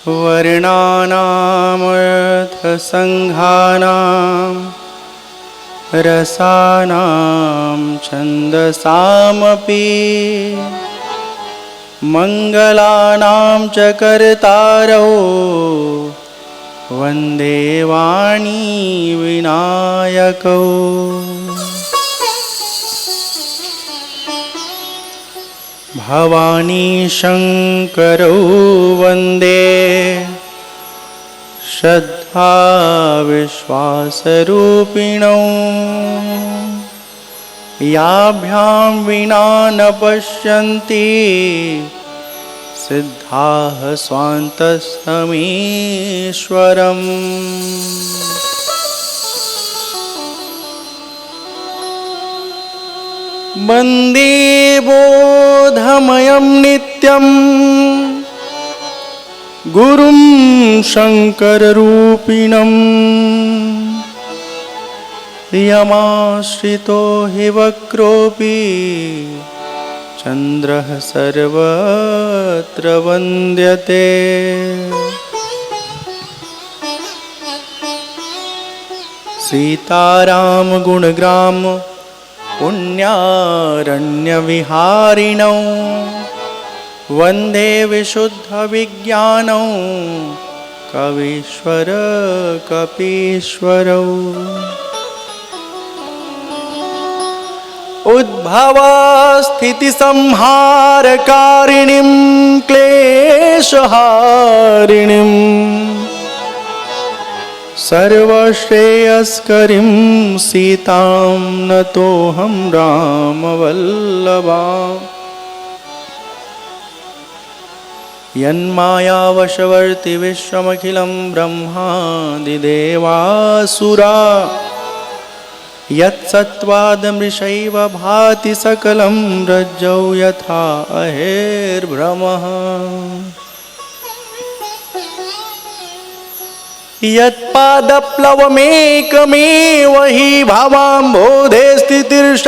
वर्णानामर्थसङ्घानां रसानां छन्दसामपि मङ्गलानां च कर्तारौ वन्दे वाणी विनायकौ। भवानी शङ्करौ वन्दे श्रद्धा विश्वासरूपिणौ याभ्यां विना न पश्यन्ति सिद्धाः स्वान्तस्तमीश्वरम्। वन्दे बोधमयं नित्यं गुरुं शङ्कररूपिणं यमाश्रितो हि वक्रोऽपि चन्द्रः सर्वत्र वन्द्यते। सीताराम गुणग्राम पुण्यारण्यविहारिणौ वन्दे विशुद्धविज्ञानौ कवीश्वर कपीश्वरौ। उद्भवस्थितिसंहारकारिणीं क्लेशहारिणीं सर्वश्रेयस्करीं सीतां नतोऽहं रामवल्लभाम्। यन्मायावशवर्ति विश्वमखिलं ब्रह्मादिदेवासुरा यत्सत्त्वादमृषैव भाति सकलं रज्जौ यथा अहेर्भ्रमः। यत्पादप्लवमेकमेव हि भावाम्भोधे स्थितिर्षावताम्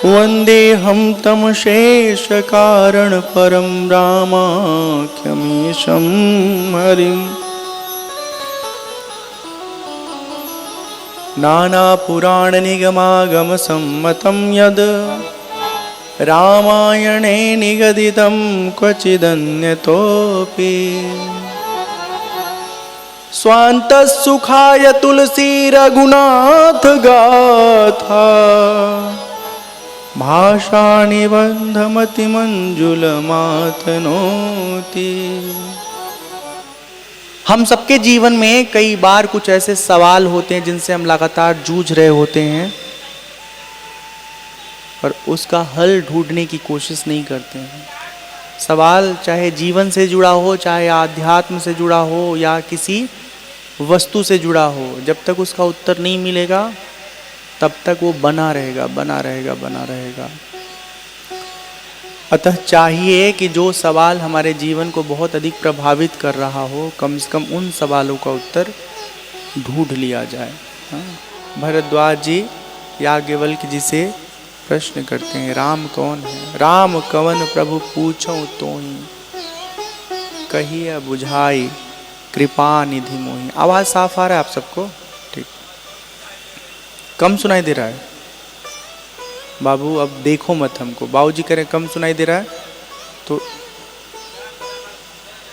वन्देऽहं तं शेषकारणपरं रामाख्यमीशं हरिम्। नानापुराणनिगमागमसम्मतं यद् रामायणे निगदितं क्वचिदन्यतोऽपि स्वान्तसुखाय तुलसीरघुनाथ गाथा भाषानिबन्धमतिमञ्जुलमातनोति। हम सबके जीवन में कई बार कुछ ऐसे सवाल होते हैं जिनसे हम लगातार जूझ रहे होते हैं पर उसका हल ढूंढने की कोशिश नहीं करते हैं। सवाल चाहे जीवन से जुड़ा हो, चाहे आध्यात्म से जुड़ा हो या किसी वस्तु से जुड़ा हो, जब तक उसका उत्तर नहीं मिलेगा तब तक वो बना रहेगा, बना रहेगा, बना रहेगा। अतः चाहिए कि जो सवाल हमारे जीवन को बहुत अधिक प्रभावित कर रहा हो, कम से कम उन सवालों का उत्तर ढूंढ लिया जाए। भरद्वाज जी याज्ञवल्क्य जी से प्रश्न करते हैं, राम कौन है? राम कवन प्रभु पूछऊं तोहि, कहिए बुझाई कृपा निधि मोहि। आवाज साफ आ रहा है आप सबको? ठीक, कम सुनाई दे रहा है? बाबू अब देखो मत हमको, बाबूजी करें कम सुनाई दे रहा है तो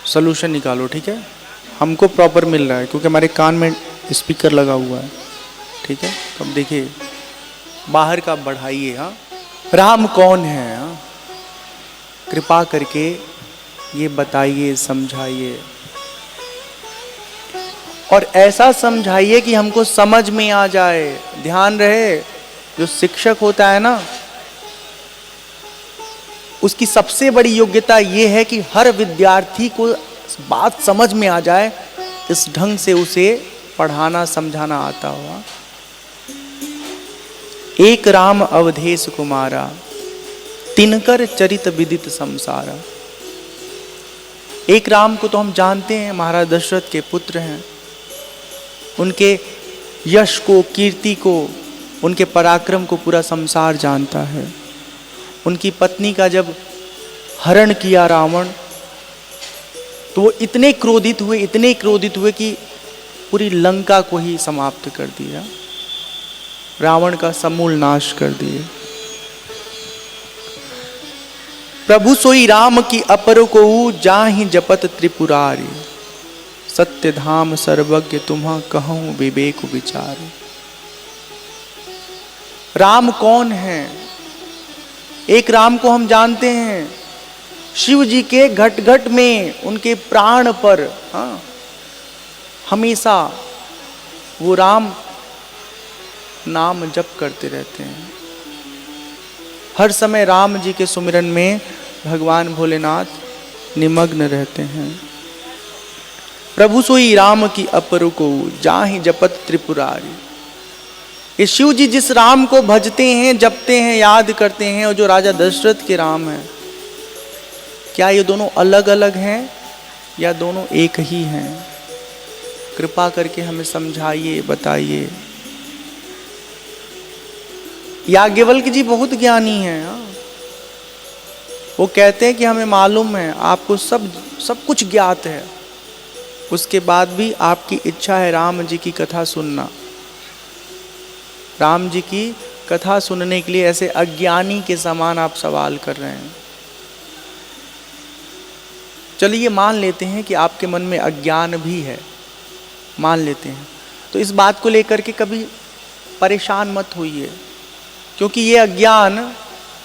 सलूशन निकालो, ठीक है? हमको प्रॉपर मिल रहा है क्योंकि हमारे कान में स्पीकर लगा हुआ है, ठीक है? अब देखिए बाहर का बढ़ाइए। हाँ, राम कौन है? हाँ, कृपा करके ये बताइए, समझाइए और ऐसा समझाइए कि हमको समझ में आ जाए। ध्यान रहे, जो शिक्षक होता है ना, उसकी सबसे बड़ी योग्यता यह है कि हर विद्यार्थी को बात समझ में आ जाए, इस ढंग से उसे पढ़ाना समझाना आता हुआ। एक राम अवधेश कुमारा, तिनकर चरित विदित संसारा। एक राम को तो हम जानते हैं, महाराज दशरथ के पुत्र हैं। उनके यश को, कीर्ति को, उनके पराक्रम को पूरा संसार जानता है। उनकी पत्नी का जब हरण किया रावण, तो वो इतने क्रोधित हुए कि पूरी लंका को ही समाप्त कर दिया, रावण का समूल नाश कर दिए। प्रभु सोई राम की अपर को जाहि जपत त्रिपुरारी, सत्य धाम सर्वज्ञ तुम्हा कहूं विवेक विचार। राम कौन है? एक राम को हम जानते हैं, शिव जी के घट घट में, उनके प्राण पर हमेशा वो राम नाम जप करते रहते हैं। हर समय राम जी के सुमिरन में भगवान भोलेनाथ निमग्न रहते हैं। प्रभु सोई राम की अपर को जाहि जपत त्रिपुरारी। ये शिव जी जिस राम को भजते हैं, जपते हैं, याद करते हैं, और जो राजा दशरथ के राम हैं, क्या ये दोनों अलग अलग हैं या दोनों एक ही हैं? कृपा करके हमें समझाइए, बताइए। याज्ञवल्क्य जी बहुत ज्ञानी हैं, वो कहते हैं कि हमें मालूम है, आपको सब कुछ ज्ञात है, उसके बाद भी आपकी इच्छा है राम जी की कथा सुनना। राम जी की कथा सुनने के लिए ऐसे अज्ञानी के समान आप सवाल कर रहे हैं। चलिए मान लेते हैं कि आपके मन में अज्ञान भी है, मान लेते हैं, तो इस बात को लेकर के कभी परेशान मत होइए, क्योंकि ये अज्ञान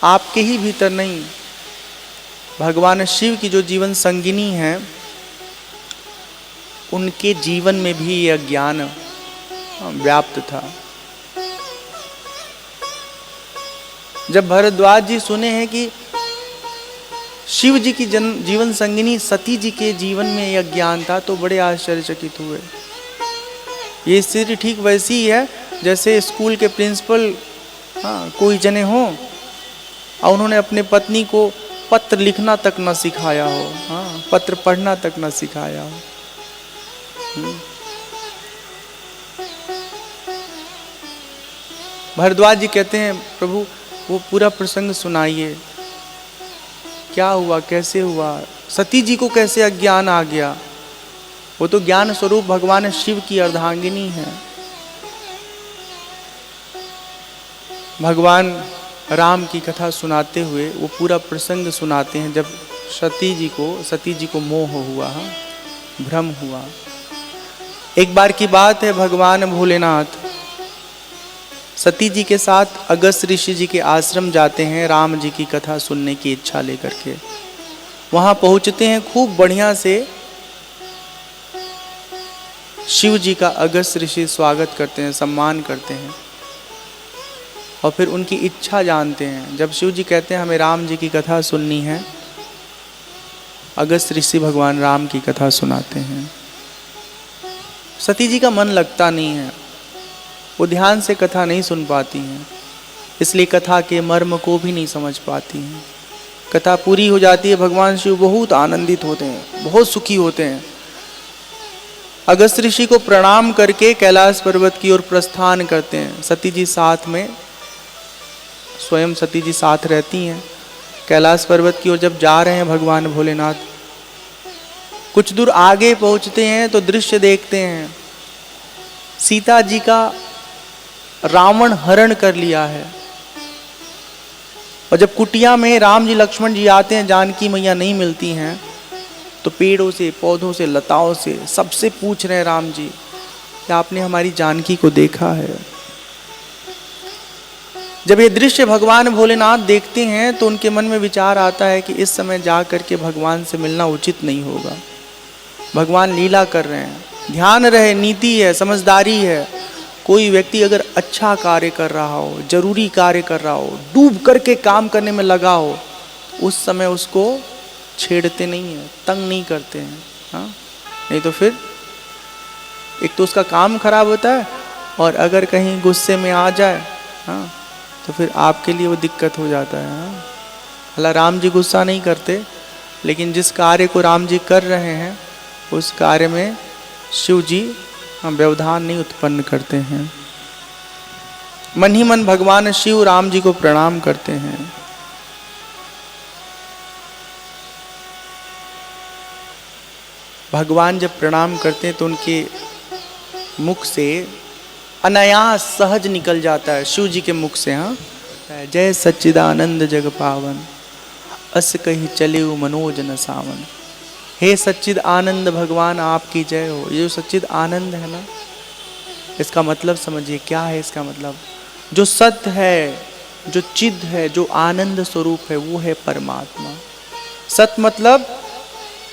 आपके ही भीतर नहीं, भगवान शिव की जो जीवन संगिनी है उनके जीवन में भी ये अज्ञान व्याप्त था। जब भरद्वाज जी सुने हैं कि शिव जी की जीवन संगिनी सती जी के जीवन में यह ज्ञान था, तो बड़े आश्चर्यचकित हुए। ये स्थिति ठीक वैसी ही है जैसे स्कूल के प्रिंसिपल कोई जने हो और उन्होंने अपने पत्नी को पत्र लिखना तक न सिखाया हो, पत्र पढ़ना तक न सिखाया हो। भरद्वाज जी कहते हैं, प्रभु वो पूरा प्रसंग सुनाइए, क्या हुआ, कैसे हुआ, सती जी को कैसे अज्ञान आ गया? वो तो ज्ञान स्वरूप भगवान शिव की अर्धांगिनी है। भगवान राम की कथा सुनाते हुए वो पूरा प्रसंग सुनाते हैं, जब सती जी को मोह हुआ, भ्रम हुआ। एक बार की बात है, भगवान भोलेनाथ सती जी के साथ अगस्त ऋषि जी के आश्रम जाते हैं राम जी की कथा सुनने की इच्छा लेकर के। वहां पहुंचते हैं, खूब बढ़िया से शिव जी का अगस्त ऋषि स्वागत करते हैं, सम्मान करते हैं और फिर उनकी इच्छा जानते हैं। जब शिव जी कहते हैं हमें राम जी की कथा सुननी है, अगस्त ऋषि भगवान राम की कथा सुनाते हैं। सती जी का मन लगता नहीं है, वो ध्यान से कथा नहीं सुन पाती हैं, इसलिए कथा के मर्म को भी नहीं समझ पाती हैं। कथा पूरी हो जाती है, भगवान शिव बहुत आनंदित होते हैं, बहुत सुखी होते हैं। अगस्त ऋषि को प्रणाम करके कैलाश पर्वत की ओर प्रस्थान करते हैं। सती जी साथ में, स्वयं सती जी साथ रहती हैं। कैलाश पर्वत की ओर जब जा रहे हैं भगवान भोलेनाथ, कुछ दूर आगे पहुंचते हैं तो दृश्य देखते हैं, सीता जी का रावण हरण कर लिया है। और जब कुटिया में राम जी लक्ष्मण जी आते हैं, जानकी मैया नहीं मिलती हैं, तो पेड़ों से, पौधों से, लताओं से सबसे पूछ रहे हैं राम जी, क्या आपने हमारी जानकी को देखा है? जब ये दृश्य भगवान भोलेनाथ देखते हैं तो उनके मन में विचार आता है कि इस समय जा करके भगवान से मिलना उचित नहीं होगा। भगवान लीला कर रहे हैं, ध्यान रहे, नीति है, समझदारी है। कोई व्यक्ति अगर अच्छा कार्य कर रहा हो, जरूरी कार्य कर रहा हो, डूब करके काम करने में लगा हो, उस समय उसको छेड़ते नहीं है, तंग नहीं करते हैं, नहीं तो फिर एक तो उसका काम खराब होता है, और अगर कहीं गुस्से में आ जाए तो फिर आपके लिए वो दिक्कत हो जाता है। हालांकि राम जी गुस्सा नहीं करते, लेकिन जिस कार्य को राम जी कर रहे हैं उस कार्य में शिव जी व्यवधान नहीं उत्पन्न करते हैं। मन ही मन भगवान शिव राम जी को प्रणाम करते हैं। भगवान जब प्रणाम करते हैं तो उनके मुख से अनायास सहज निकल जाता है, शिव जी के मुख से। हाँ, जय सच्चिदानंद जग पावन, अस कही चले मनोज न सावन। हे सच्चिद आनंद भगवान आपकी जय हो। ये जो सच्चिद आनंद है ना, इसका मतलब समझिए क्या है इसका मतलब। जो सत्य है, जो चिद है, जो आनंद स्वरूप है, वो है परमात्मा। सत्य मतलब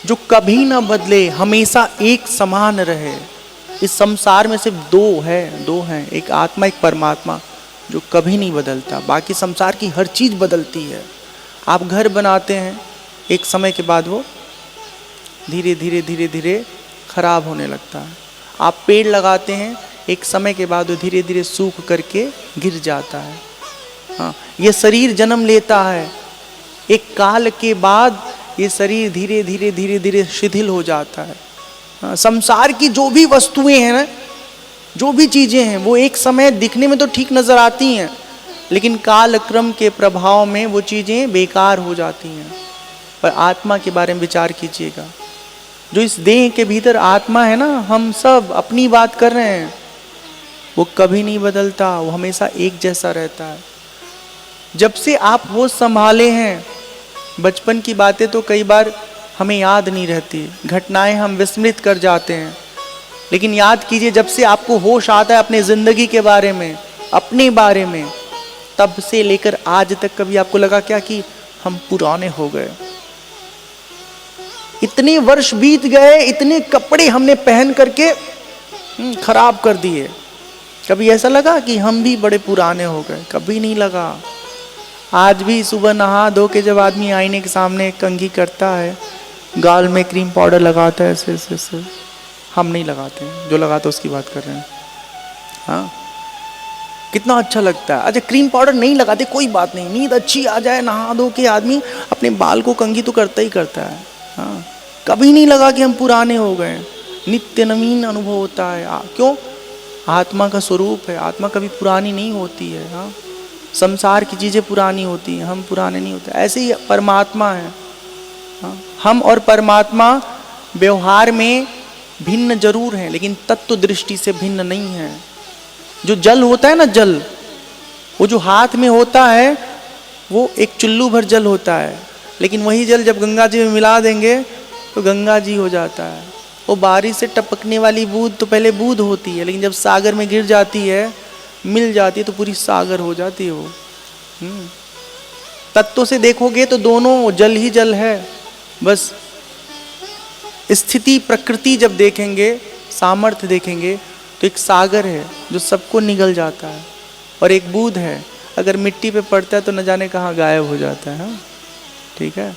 जो कभी ना बदले, हमेशा एक समान रहे। इस संसार में सिर्फ दो हैं, एक आत्मा एक परमात्मा, जो कभी नहीं बदलता। बाकी संसार की हर चीज बदलती है। आप घर बनाते हैं, एक समय के बाद वो धीरे धीरे धीरे धीरे खराब होने लगता है। आप पेड़ लगाते हैं, एक समय के बाद वो धीरे धीरे सूख करके गिर जाता है। हाँ, ये शरीर जन्म लेता है, एक काल के बाद ये शरीर धीरे धीरे धीरे धीरे शिथिल हो जाता है। हाँ, संसार की जो भी वस्तुएं हैं ना, जो भी चीजें हैं, वो एक समय दिखने में तो ठीक नजर आती हैं, लेकिन काल क्रम के प्रभाव में वो चीजें बेकार हो जाती हैं। पर आत्मा के बारे में विचार कीजिएगा। जो इस देह के भीतर आत्मा है ना, हम सब अपनी बात कर रहे हैं, वो कभी नहीं बदलता, वो हमेशा एक जैसा रहता है। जब से आप होश संभाले हैं, बचपन की बातें तो कई बार हमें याद नहीं रहती, घटनाएं हम विस्मृत कर जाते हैं, लेकिन याद कीजिए जब से आपको होश आता है अपने जिंदगी के बारे में, अपने बारे में, तब से लेकर आज तक कभी आपको लगा क्या कि हम पुराने हो गए? इतने वर्ष बीत गए, इतने कपड़े हमने पहन करके खराब कर दिए, कभी ऐसा लगा कि हम भी बड़े पुराने हो गए? कभी नहीं लगा। आज भी सुबह नहा धो के जब आदमी आईने के सामने कंघी करता है, गाल में क्रीम पाउडर लगाता है, ऐसे हम नहीं लगाते हैं, जो लगाता है उसकी बात कर रहे हैं। हाँ, कितना अच्छा लगता है। अच्छा, क्रीम पाउडर नहीं लगाते कोई बात नहीं, नींद अच्छी आ जाए, नहा धो के आदमी अपने बाल को कंघी तो करता ही करता है। हाँ, कभी नहीं लगा कि हम पुराने हो गए, नित्य नवीन अनुभव होता है। क्यों? आत्मा का स्वरूप है, आत्मा कभी पुरानी नहीं होती है। हाँ, संसार की चीजें पुरानी होती हैं, हम पुराने नहीं होते। ऐसे ही परमात्मा है। हाँ, हम और परमात्मा व्यवहार में भिन्न जरूर हैं, लेकिन तत्व दृष्टि से भिन्न नहीं है। जो जल होता है ना, जल, वो जो हाथ में होता है वो एक चुल्लू भर जल होता है, लेकिन वही जल जब गंगा जी में मिला देंगे तो गंगा जी हो जाता है। वो बारिश से टपकने वाली बूंद तो पहले बूंद होती है, लेकिन जब सागर में गिर जाती है, मिल जाती है, तो पूरी सागर हो जाती है वो। तत्व से देखोगे तो दोनों जल ही जल है। बस स्थिति प्रकृति जब देखेंगे, सामर्थ्य देखेंगे, तो एक सागर है जो सबको निगल जाता है, और एक बूंद है अगर मिट्टी पे पड़ता है तो न जाने कहाँ गायब हो जाता है। हाँ, ठीक है।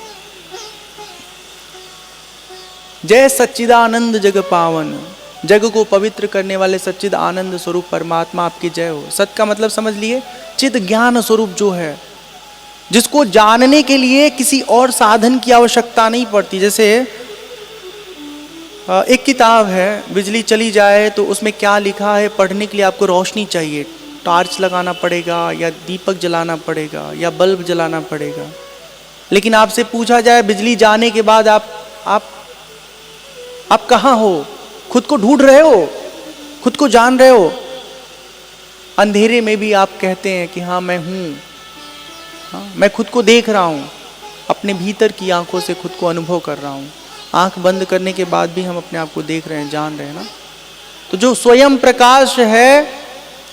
जय सच्चिदानंद जग पावन, जग को पवित्र करने वाले सच्चिद आनंद स्वरूप परमात्मा आपकी जय हो। सत का मतलब समझ लिए, चिद ज्ञान स्वरूप जो है, जिसको जानने के लिए किसी और साधन की आवश्यकता नहीं पड़ती। जैसे एक किताब है, बिजली चली जाए तो उसमें क्या लिखा है पढ़ने के लिए आपको रोशनी चाहिए, टॉर्च लगाना पड़ेगा या दीपक जलाना पड़ेगा या बल्ब जलाना पड़ेगा। लेकिन आपसे पूछा जाए बिजली जाने के बाद आप कहाँ हो? खुद को ढूंढ रहे हो, खुद को जान रहे हो। अंधेरे में भी आप कहते हैं कि हाँ मैं हूँ, हाँ मैं खुद को देख रहा हूँ, अपने भीतर की आंखों से खुद को अनुभव कर रहा हूँ। आंख बंद करने के बाद भी हम अपने आप को देख रहे हैं, जान रहे हैं ना। तो जो स्वयं प्रकाश है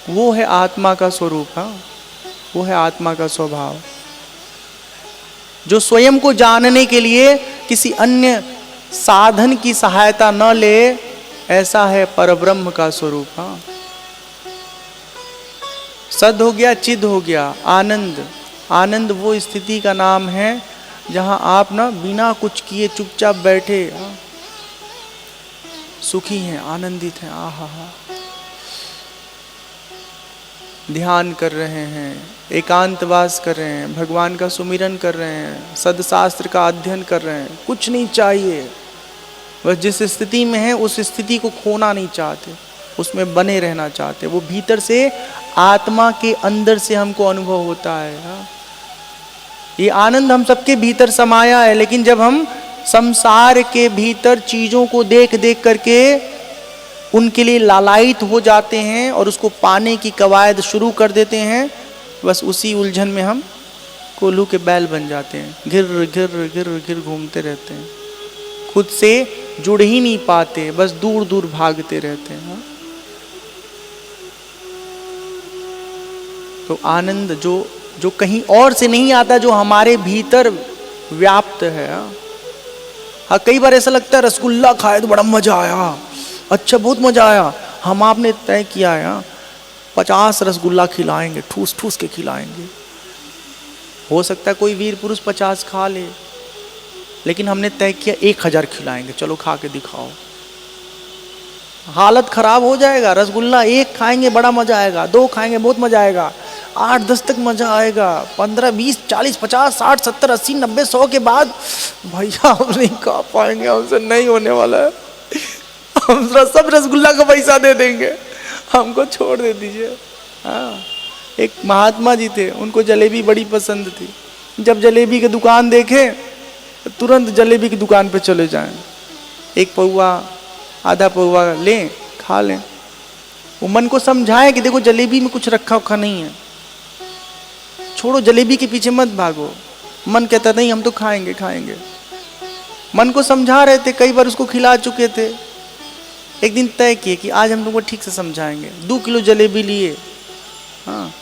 वो है आत्मा का स्वरूप। हाँ, वो है आत्मा का स्वभाव, जो स्वयं को जानने के लिए किसी अन्य साधन की सहायता न ले, ऐसा है परब्रह्म का स्वरूप। हाँ, सद हो गया, चिद हो गया, आनंद। आनंद वो स्थिति का नाम है जहां आप ना बिना कुछ किए चुपचाप बैठे सुखी हैं, आनंदित हैं। आहा हा, ध्यान कर रहे हैं, एकांतवास कर रहे हैं, भगवान का सुमिरन कर रहे हैं, सदशास्त्र का अध्ययन कर रहे हैं, कुछ नहीं चाहिए। बस जिस स्थिति में है उस स्थिति को खोना नहीं चाहते, उसमें बने रहना चाहते। वो भीतर से, आत्मा के अंदर से हमको अनुभव होता है। ये आनंद हम सबके भीतर समाया है, लेकिन जब हम संसार के भीतर चीजों को देख देख करके उनके लिए लालायित हो जाते हैं और उसको पाने की कवायद शुरू कर देते हैं। बस उसी उलझन में हम कोल्हू के बैल बन जाते हैं, घिर घिर घिर घिर घूमते रहते हैं, खुद से जुड़ ही नहीं पाते, बस दूर दूर भागते रहते हैं। तो आनंद जो कहीं और से नहीं आता, जो हमारे भीतर व्याप्त है। हाँ, कई बार ऐसा लगता है रसगुल्ला खाए तो बड़ा मजा आया, अच्छा बहुत मजा आया, हम आपने तय किया है 50 रसगुल्ला खिलाएंगे, ठूस ठूस के खिलाएंगे। हो सकता है कोई वीर पुरुष 50 खा ले, लेकिन हमने तय किया 1000 खिलाएंगे, चलो खा के दिखाओ। हालत खराब हो जाएगा। रसगुल्ला 1 खाएंगे बड़ा मजा आएगा, 2 खाएंगे बहुत मजा आएगा, 8-10 तक मजा आएगा, 15, 20, 40, 50, 60, 70, 80, 90, 100 के बाद भैया हम नहीं खा पाएंगे, हमसे नहीं होने वाला है, हम सब रसगुल्ला का पैसा दे देंगे, हमको छोड़ दे दीजिए। हाँ, एक महात्मा जी थे, उनको जलेबी बड़ी पसंद थी। जब जलेबी की दुकान देखे तुरंत जलेबी की दुकान पे चले जाएं, 1 पौवा आधा पौवा लें, खा लें। वो मन को समझाए कि देखो जलेबी में कुछ रखा उखा नहीं है, छोड़ो जलेबी के पीछे मत भागो। मन कहता नहीं हम तो खाएंगे खाएंगे। मन को समझा रहे थे, कई बार उसको खिला चुके थे। एक दिन तय किए कि आज हम तुमको ठीक से समझाएंगे। 2 किलो जलेबी लिए, हाँ,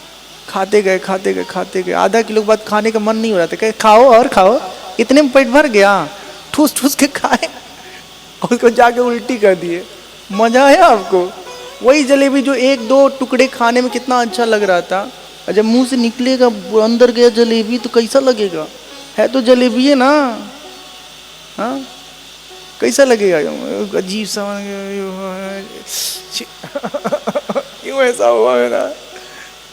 खाते गए खाते गए खाते गए। आधा किलो के बाद खाने का मन नहीं हो रहा था, कहे खाओ और खाओ, इतने में पेट भर गया, ठूस ठूस के खाए और उसको जाके उल्टी कर दिए। मजा आया आपको? वही जलेबी जो 1-2 टुकड़े खाने में कितना अच्छा लग रहा था, और जब मुंह से निकलेगा अंदर गया जलेबी तो कैसा लगेगा? है तो जलेबी है ना, हाँ, कैसा लगेगा? अजीब सा क्यों ऐसा हुआ मेरा?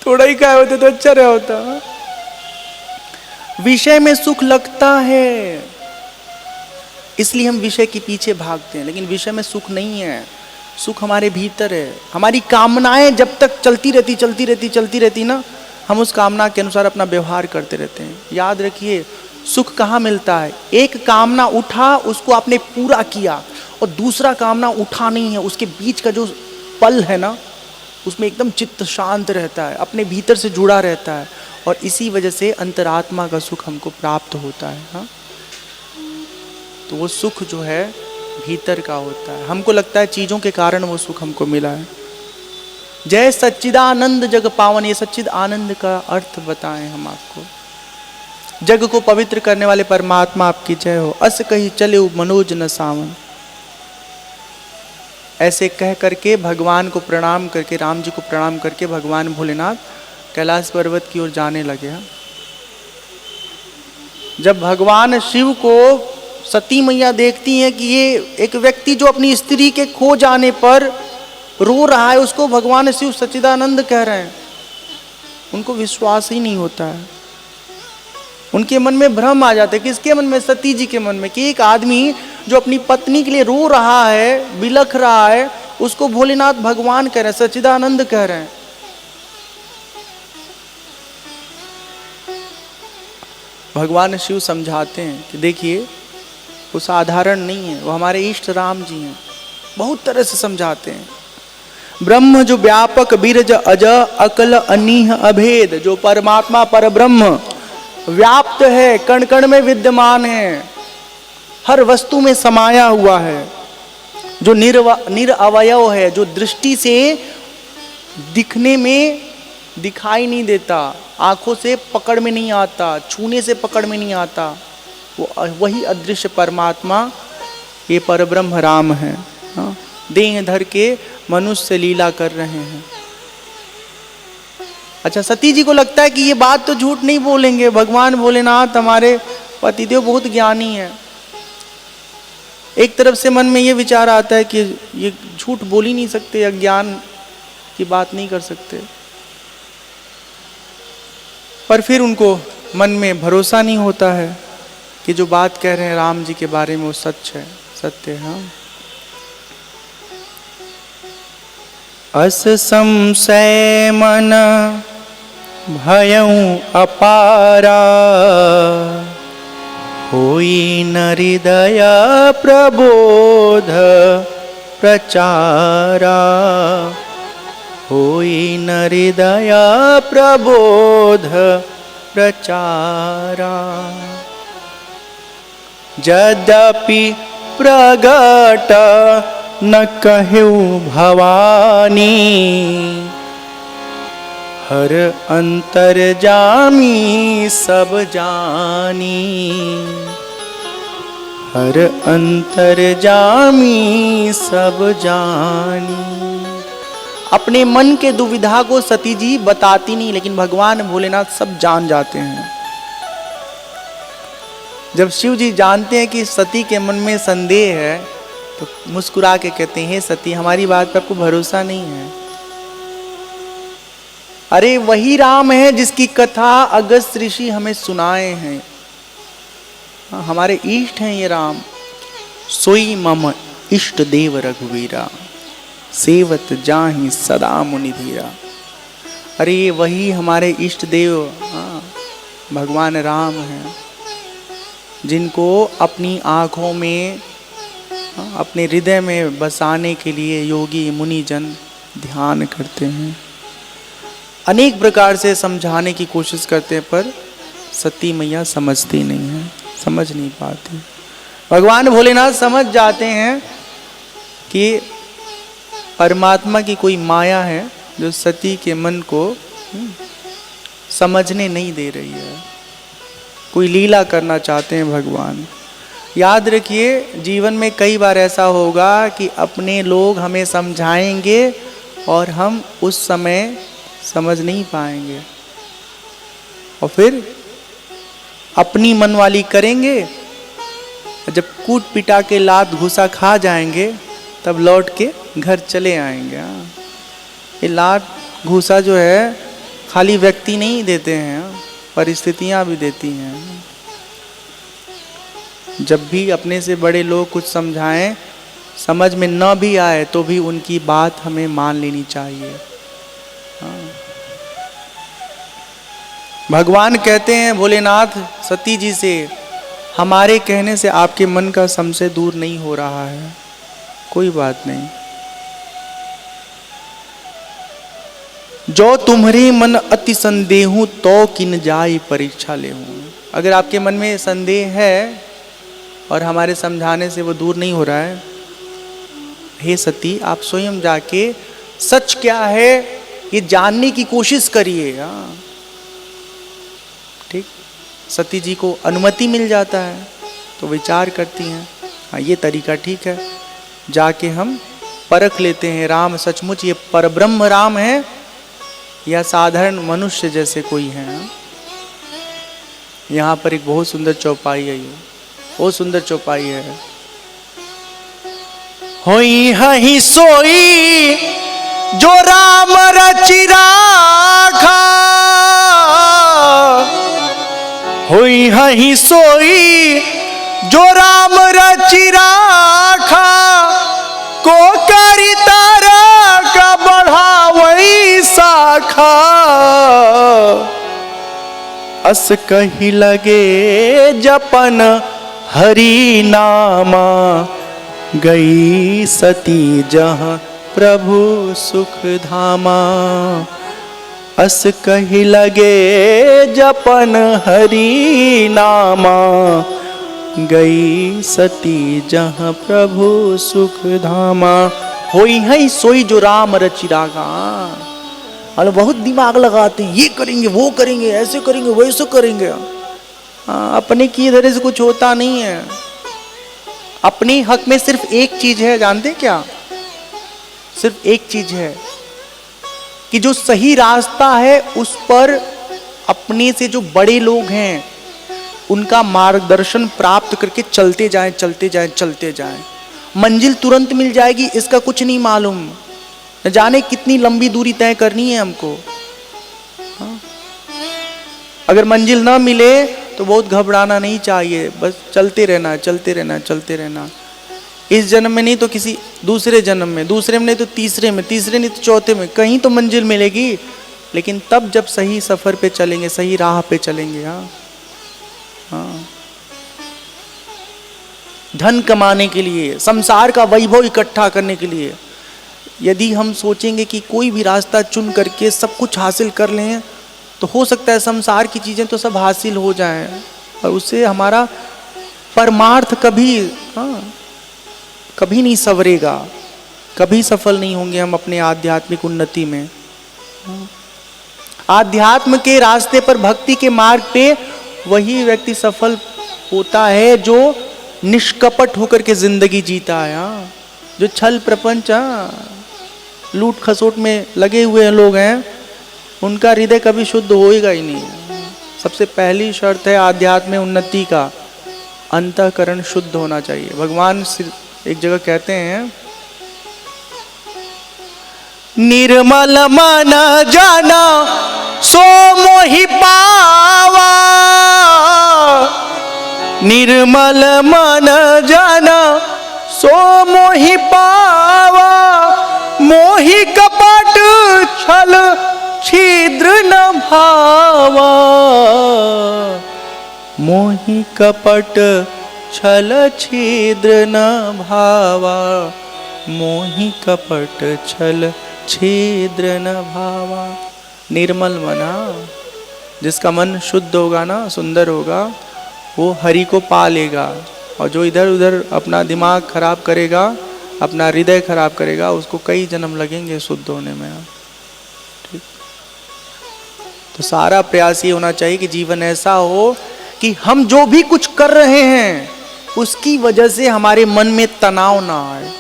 थोड़ा ही खाए होते तो अच्छा रहा होता। विषय में सुख लगता है, इसलिए हम विषय के पीछे भागते हैं, लेकिन विषय में सुख नहीं है। सुख हमारे भीतर है। हमारी कामनाएं जब तक चलती रहती ना, हम उस कामना के अनुसार अपना व्यवहार करते रहते हैं। याद रखिए, सुख कहाँ मिलता है? एक कामना उठा, उसको आपने पूरा किया, और दूसरा कामना उठा नहीं है, उसके बीच का जो पल है ना, उसमें एकदम चित्त शांत रहता है, अपने भीतर से जुड़ा रहता है, और इसी वजह से अंतरात्मा का सुख हमको प्राप्त होता है। हाँ, तो वो सुख जो है भीतर का होता है। हमको लगता है चीजों के कारण वो सुख हमको मिला है। जय सच्चिदानंद जग पावन, ये सच्चिद आनंद का अर्थ बताएं हम आपको। जग को पवित्र करने वाले परमात्मा आपकी जय हो। अस कही चले मनोज न सावन। ऐसे कह करके भगवान को प्रणाम करके, राम जी को प्रणाम करके, भगवान भोलेनाथ कैलाश पर्वत की ओर जाने लगे। जब भगवान शिव को सती मैया देखती हैं कि ये एक व्यक्ति जो अपनी स्त्री के खो जाने पर रो रहा है, उसको भगवान शिव सच्चिदानंद कह रहे हैं, उनको विश्वास ही नहीं होता है। उनके मन में भ्रम आ जाता है। किसके मन में? सती जी के मन में, कि एक आदमी जो अपनी पत्नी के लिए रो रहा है, बिलख रहा है, उसको भोलेनाथ भगवान कह रहे हैं, सच्चिदानंद कह रहे हैं। भगवान शिव समझाते हैं कि देखिए वो साधारण नहीं है, वो हमारे इष्ट राम जी हैं। बहुत तरह से समझाते हैं। ब्रह्म जो व्यापक बीरज अज अकल अनीह अभेद, जो परमात्मा पर ब्रह्म व्याप्त है, कण कण में विद्यमान है, हर वस्तु में समाया हुआ है, जो निरअवयव है, जो दृष्टि से दिखने में दिखाई नहीं देता, आंखों से पकड़ में नहीं आता, छूने से पकड़ में नहीं आता, वो वही अदृश्य परमात्मा ये परब्रह्म राम है। हाँ, देह धर के मनुष्य लीला कर रहे हैं। अच्छा, सती जी को लगता है कि ये बात तो झूठ नहीं बोलेंगे, भगवान भोलेनाथ हमारे पतिदेव बहुत ज्ञानी है। एक तरफ से मन में ये विचार आता है कि ये झूठ बोल ही नहीं सकते, अज्ञान की बात नहीं कर सकते, पर फिर उनको मन में भरोसा नहीं होता है कि जो बात कह रहे हैं राम जी के बारे में वो सच है, सत्य है। अस संशय मन भयउ अपारा, होई न हृदय प्रबोध प्रचारा, होई न हृदय प्रबोध प्रचारा। यद्यपि प्रगट न कहु भवानी, हर अंतर्जामी सब जानी, हर अंतर्जामी सब जानी। अपने मन के दुविधा को सती जी बताती नहीं, लेकिन भगवान भोलेनाथ सब जान जाते हैं। जब शिव जी जानते हैं कि सती के मन में संदेह है, तो मुस्कुरा के कहते हैं, हे सती, हमारी बात पर आपको भरोसा नहीं है? अरे वही राम है जिसकी कथा अगस्त ऋषि हमें सुनाए हैं। हमारे इष्ट हैं ये राम। सोई मम इष्ट देव रघुवीरा, सेवत जाहि सदा मुनि धीरा। अरे ये वही हमारे इष्ट देव भगवान राम हैं, जिनको अपनी आँखों में, अपने हृदय में बसाने के लिए योगी मुनिजन ध्यान करते हैं। अनेक प्रकार से समझाने की कोशिश करते हैं, पर सती मैया समझती नहीं है, समझ नहीं पाती। भगवान भोलेनाथ समझ जाते हैं कि परमात्मा की कोई माया है जो सती के मन को समझने नहीं दे रही है। कोई लीला करना चाहते हैं भगवान। याद रखिए, जीवन में कई बार ऐसा होगा कि अपने लोग हमें समझाएंगे और हम उस समय समझ नहीं पाएंगे, और फिर अपनी मनवाली करेंगे। जब कूट पिटा के लात घुसा खा जाएंगे, तब लौट के घर चले आएंगे। ये लात घूसा जो है खाली व्यक्ति नहीं देते हैं, परिस्थितियां भी देती हैं। जब भी अपने से बड़े लोग कुछ समझाएं, समझ में न भी आए तो भी उनकी बात हमें मान लेनी चाहिए। भगवान कहते हैं भोलेनाथ सती जी से, हमारे कहने से आपके मन का संशय दूर नहीं हो रहा है, कोई बात नहीं। जो तुम्हारे मन अति संदेहु तो किन जाई परीक्षा ले हूँ। अगर आपके मन में संदेह है और हमारे समझाने से वो दूर नहीं हो रहा है, हे सती, आप स्वयं जाके सच क्या है ये जानने की कोशिश करिए। ठीक, सती जी को अनुमति मिल जाता है तो विचार करती हैं, हाँ ये तरीका ठीक है, जाके हम परख लेते हैं राम सचमुच ये परब्रह्म राम है या साधारण मनुष्य जैसे कोई है। यहाँ पर एक बहुत सुंदर चौपाई है, ये बहुत सुंदर चौपाई है। होई हही सोई जो राम रचि राखा, होई हही सोई जो राम रचि राखा, को करी तारा का बढ़ावई शाखा, अस कही लगे जपन हरि नामा, गई सती जहाँ प्रभु सुख धामा। अस कही लगे जपन हरि नामा, गई सती जहाँ प्रभु सुख धामा। होई है सोई जो राम रचि राखा। अरे बहुत दिमाग लगाते हैं, ये करेंगे वो करेंगे, ऐसे करेंगे वैसे करेंगे। अपने की इधर से कुछ होता नहीं है। अपने हक में सिर्फ एक चीज है, जानते क्या? सिर्फ एक चीज है कि जो सही रास्ता है उस पर अपने से जो बड़े लोग हैं उनका मार्गदर्शन प्राप्त करके चलते जाएं, चलते जाएं, चलते जाएं। मंजिल तुरंत मिल जाएगी इसका कुछ नहीं मालूम, न जाने कितनी लंबी दूरी तय करनी है हमको। अगर मंजिल ना मिले तो बहुत घबराना नहीं चाहिए, बस चलते रहना, चलते रहना, चलते रहना। इस जन्म में नहीं तो किसी दूसरे जन्म में, दूसरे में नहीं तो तीसरे में, तीसरे नहीं तो चौथे में, कहीं तो मंजिल मिलेगी। लेकिन तब जब सही सफर पे चलेंगे, सही राह पे चलेंगे। हाँ, धन कमाने के लिए, संसार का वैभव इकट्ठा करने के लिए। यदि हम सोचेंगे कि कोई भी रास्ता चुन करके सब कुछ हासिल कर लें, तो हो सकता है संसार की चीज़ें तो सब हासिल हो जाएं, और उससे हमारा परमार्थ कभी नहीं संवरेगा, कभी सफल नहीं होंगे हम अपने आध्यात्मिक उन्नति में। आध्यात्म के रास्ते पर, भक्ति के मार्ग पे वही व्यक्ति सफल होता है जो निष्कपट होकर के जिंदगी जीता है। जो छल प्रपंच, लूट खसोट में लगे हुए लोग हैं, उनका हृदय कभी शुद्ध होएगा ही नहीं। सबसे पहली शर्त है आध्यात्म में उन्नति का, अंतःकरण शुद्ध होना चाहिए। भगवान एक जगह कहते हैं, निर्मल मन जाना सो मोहि पावा, निर्मल मन जाना सो मोहि पावा, मोहि कपट छल छिद्र न भावा, मोहि कपट छल छिद्र न भावा, मोहि कपट छल छिद्र न भावा। निर्मल मना, जिसका मन शुद्ध होगा ना, सुंदर होगा, वो हरि को पा लेगा। और जो इधर उधर अपना दिमाग खराब करेगा, अपना हृदय खराब करेगा, उसको कई जन्म लगेंगे शुद्ध होने में। ठीक, तो सारा प्रयास ये होना चाहिए कि जीवन ऐसा हो कि हम जो भी कुछ कर रहे हैं उसकी वजह से हमारे मन में तनाव ना आए।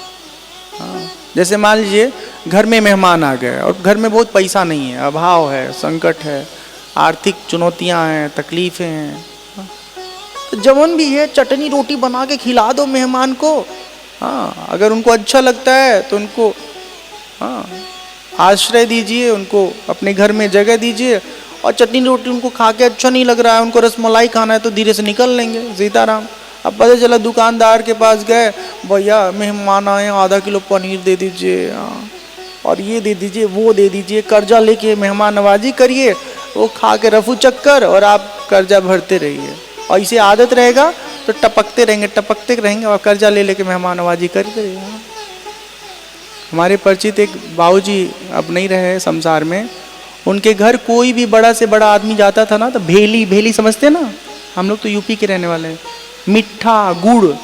जैसे मान लीजिए घर में मेहमान आ गए और घर में बहुत पैसा नहीं है, अभाव है, संकट है, आर्थिक चुनौतियां हैं, तकलीफें हैं, तो जवन भी है चटनी रोटी बना के खिला दो मेहमान को। अगर उनको अच्छा लगता है तो उनको आश्रय दीजिए, उनको अपने घर में जगह दीजिए। और चटनी रोटी उनको खा के अच्छा नहीं लग रहा है, उनको रसमलाई खाना है, तो धीरे से निकल लेंगे, सीताराम। अब पता चला दुकानदार के पास गए, भैया मेहमान आए, आधा किलो पनीर दे दीजिए, और ये दे दीजिए, वो दे दीजिए, कर्जा लेके मेहमान नवाजी करिए, वो खा के रफू चक्कर, और आप कर्जा भरते रहिए। और इसे आदत रहेगा तो टपकते रहेंगे और कर्जा ले लेके मेहमान नवाजी करते रहिए। हमारे परिचित एक बाबूजी अब नहीं रहे संसार में, उनके घर कोई भी बड़ा से बड़ा आदमी जाता था ना, तो भेली समझते ना, हम लोग तो यूपी के रहने वाले हैं, मिठा गुड़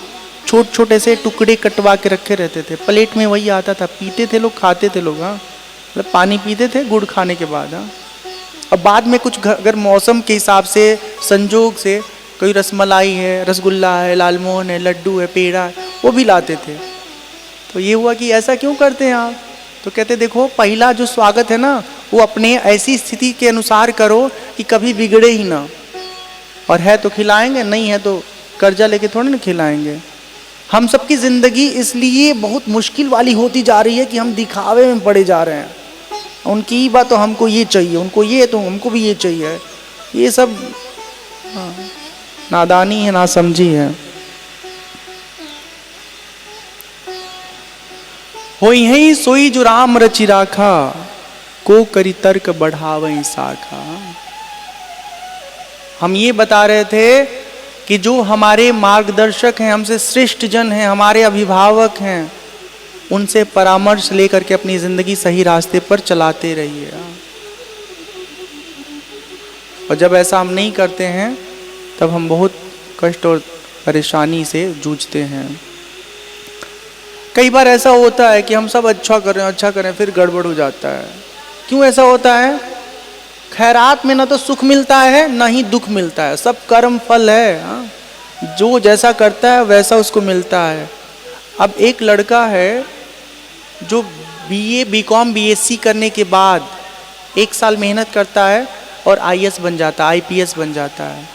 छोटे छोटे से टुकड़े कटवा के रखे रहते थे, प्लेट में वही आता था, पीते थे लोग, खाते थे लोग। मतलब पानी पीते थे गुड़ खाने के बाद। अब बाद में कुछ अगर मौसम के हिसाब से, संजोग से, कोई रसमलाई है, रसगुल्ला है, लालमोहन है, लड्डू है, पेड़ा है, वो भी लाते थे। तो ये हुआ कि ऐसा क्यों करते हैं आप? तो कहते देखो, पहला जो स्वागत है ना, वो अपने ऐसी स्थिति के अनुसार करो कि कभी बिगड़े ही ना। और है तो खिलाएंगे, नहीं है तो कर्जा लेके थोड़ी ना खिलाएंगे। हम सबकी जिंदगी इसलिए बहुत मुश्किल वाली होती जा रही है कि हम दिखावे में पड़े जा रहे हैं। उनकी बात तो हमको ये चाहिए, उनको ये तो हमको भी ये चाहिए। ये सब नादानी है, ना समझी है। होई है सोई जो राम रचि राखा, को करी तर्क बढ़ावई शाखा। हम ये बता रहे थे कि जो हमारे मार्गदर्शक हैं, हमसे श्रेष्ठ जन हैं, हमारे अभिभावक हैं, उनसे परामर्श लेकर के अपनी जिंदगी सही रास्ते पर चलाते रहिए। और जब ऐसा हम नहीं करते हैं तब हम बहुत कष्ट और परेशानी से जूझते हैं। कई बार ऐसा होता है कि हम सब अच्छा करें फिर गड़बड़ हो जाता है। क्यों ऐसा होता है? खैरात में ना तो सुख मिलता है ना ही दुख मिलता है, सब कर्म फल है। जो जैसा करता है वैसा उसको मिलता है। अब एक लड़का है जो बीए, बीकॉम, बीएससी करने के बाद 1 साल मेहनत करता है और आईएएस बन जाता है, आईपीएस बन जाता है।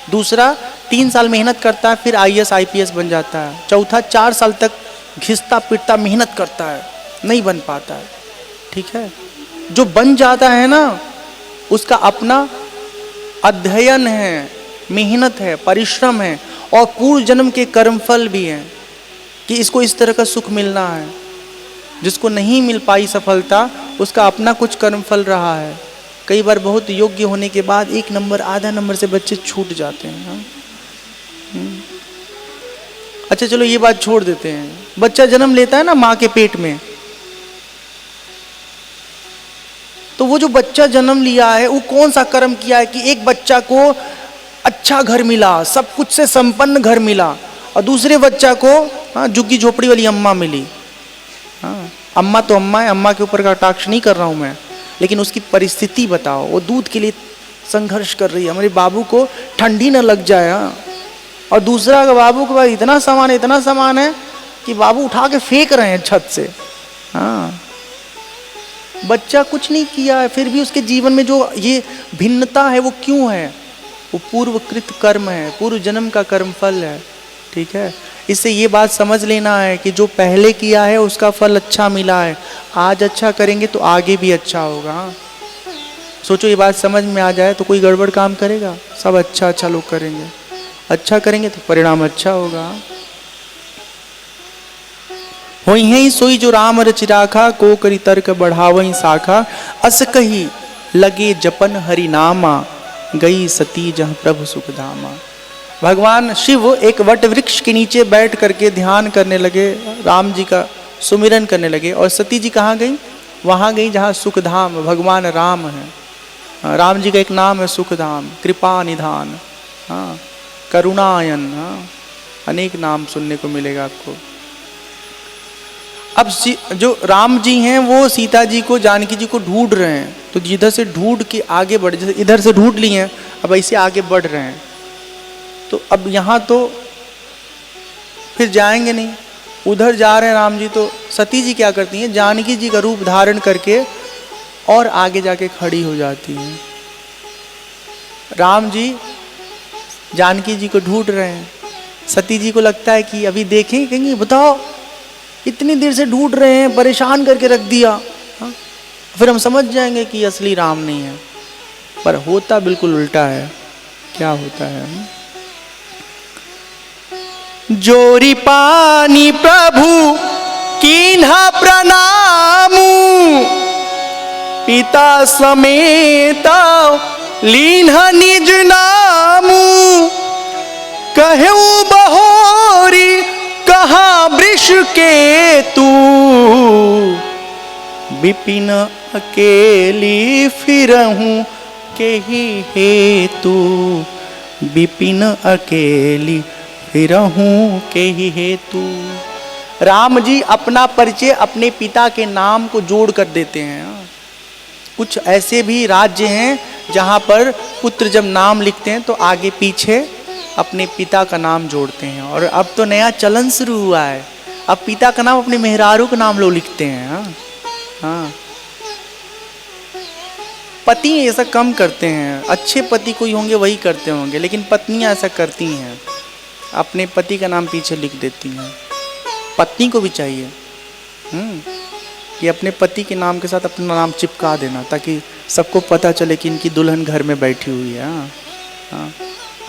दूसरा 3 साल मेहनत करता है, फिर आईएएस आईपीएस बन जाता है। चौथा 4 साल तक घिसता पिटता मेहनत करता है, नहीं बन पाता है। ठीक है, जो बन जाता है ना, उसका अपना अध्ययन है, मेहनत है, परिश्रम है, और पूर्व जन्म के कर्मफल भी हैं कि इसको इस तरह का सुख मिलना है। जिसको नहीं मिल पाई सफलता, उसका अपना कुछ कर्मफल रहा है। कई बार बहुत योग्य होने के बाद 1 नंबर, आधा नंबर से बच्चे छूट जाते हैं। अच्छा चलो ये बात छोड़ देते हैं, बच्चा जन्म लेता है ना माँ के पेट में, तो वो जो बच्चा जन्म लिया है वो कौन सा कर्म किया है कि एक बच्चा को अच्छा घर मिला, सब कुछ से संपन्न घर मिला, और दूसरे बच्चा को झुग्गी झोपड़ी वाली अम्मा मिली। अम्मा तो अम्मा है, अम्मा के ऊपर का कटाक्ष नहीं कर रहा हूं मैं, लेकिन उसकी परिस्थिति बताओ, वो दूध के लिए संघर्ष कर रही है, हमारे बाबू को ठंडी न लग जाए। और दूसरा का बाबू के पास इतना सामान है कि बाबू उठा के फेंक रहे हैं छत से। बच्चा कुछ नहीं किया है, फिर भी उसके जीवन में जो ये भिन्नता है वो क्यों है? वो पूर्वकृत कर्म है, पूर्व जन्म का कर्म फल है। ठीक है, इससे ये बात समझ लेना है कि जो पहले किया है उसका फल अच्छा मिला है, आज अच्छा करेंगे तो आगे भी अच्छा होगा। सोचो ये बात समझ में आ जाए तो कोई गड़बड़ काम करेगा? सब अच्छा लोग करेंगे, अच्छा करेंगे तो परिणाम अच्छा होगा। होई है सोई जो राम रचि राखा, को करी तर्क बढ़ावई शाखा, अस कही लगे जपन हरि नामा, गई सती जहाँ प्रभु सुख धामा। भगवान शिव एक वट वृक्ष के नीचे बैठ करके ध्यान करने लगे, राम जी का सुमिरन करने लगे, और सती जी कहाँ गई? वहाँ गई जहाँ सुखधाम भगवान राम है। राम जी का एक नाम है सुखधाम, कृपा निधान, करुणायन, अनेक नाम सुनने को मिलेगा आपको। अब जो राम जी हैं वो सीता जी को, जानकी जी को ढूंढ रहे हैं, तो जिधर से ढूंढ के आगे बढ़, जैसे इधर से ढूंढ लिए हैं अब ऐसे आगे बढ़ रहे हैं, तो अब यहाँ तो फिर जाएंगे नहीं, उधर जा रहे हैं राम जी, तो सती जी क्या करती हैं? जानकी जी का रूप धारण करके और आगे जाके खड़ी हो जाती हैं। राम जी जानकी जी को ढूंढ रहे हैं, सती जी को लगता है कि अभी देखें, कहेंगे बताओ इतनी देर से ढूंढ रहे हैं, परेशान करके रख दिया, फिर हम समझ जाएंगे कि असली राम नहीं है। पर होता बिल्कुल उल्टा है। क्या होता है? जोरी पानी प्रभु कीन्हा प्रणामू, पिता समेत लीन्हा निज नामू, कहूँ बहोरी कहाँ वृष के तू, विपिन अकेली फिरहूँ के ही हेतु, विपिन अकेली फिरहूँ के ही हेतु। राम जी अपना परिचय अपने पिता के नाम को जोड़ कर देते हैं। कुछ ऐसे भी राज्य हैं जहाँ पर पुत्र जब नाम लिखते हैं तो आगे पीछे अपने पिता का नाम जोड़ते हैं, और अब तो नया चलन शुरू हुआ है, अब पिता का नाम अपने मेहरारू का नाम लोग लिखते हैं। हाँ, पति ऐसा कम करते हैं, अच्छे पति कोई होंगे वही करते होंगे, लेकिन पत्नियां ऐसा करती हैं, अपने पति का नाम पीछे लिख देती हैं। पत्नी को भी चाहिए कि अपने पति के नाम के साथ अपना नाम चिपका देना, ताकि सबको पता चले कि इनकी दुल्हन घर में बैठी हुई है। हाँ,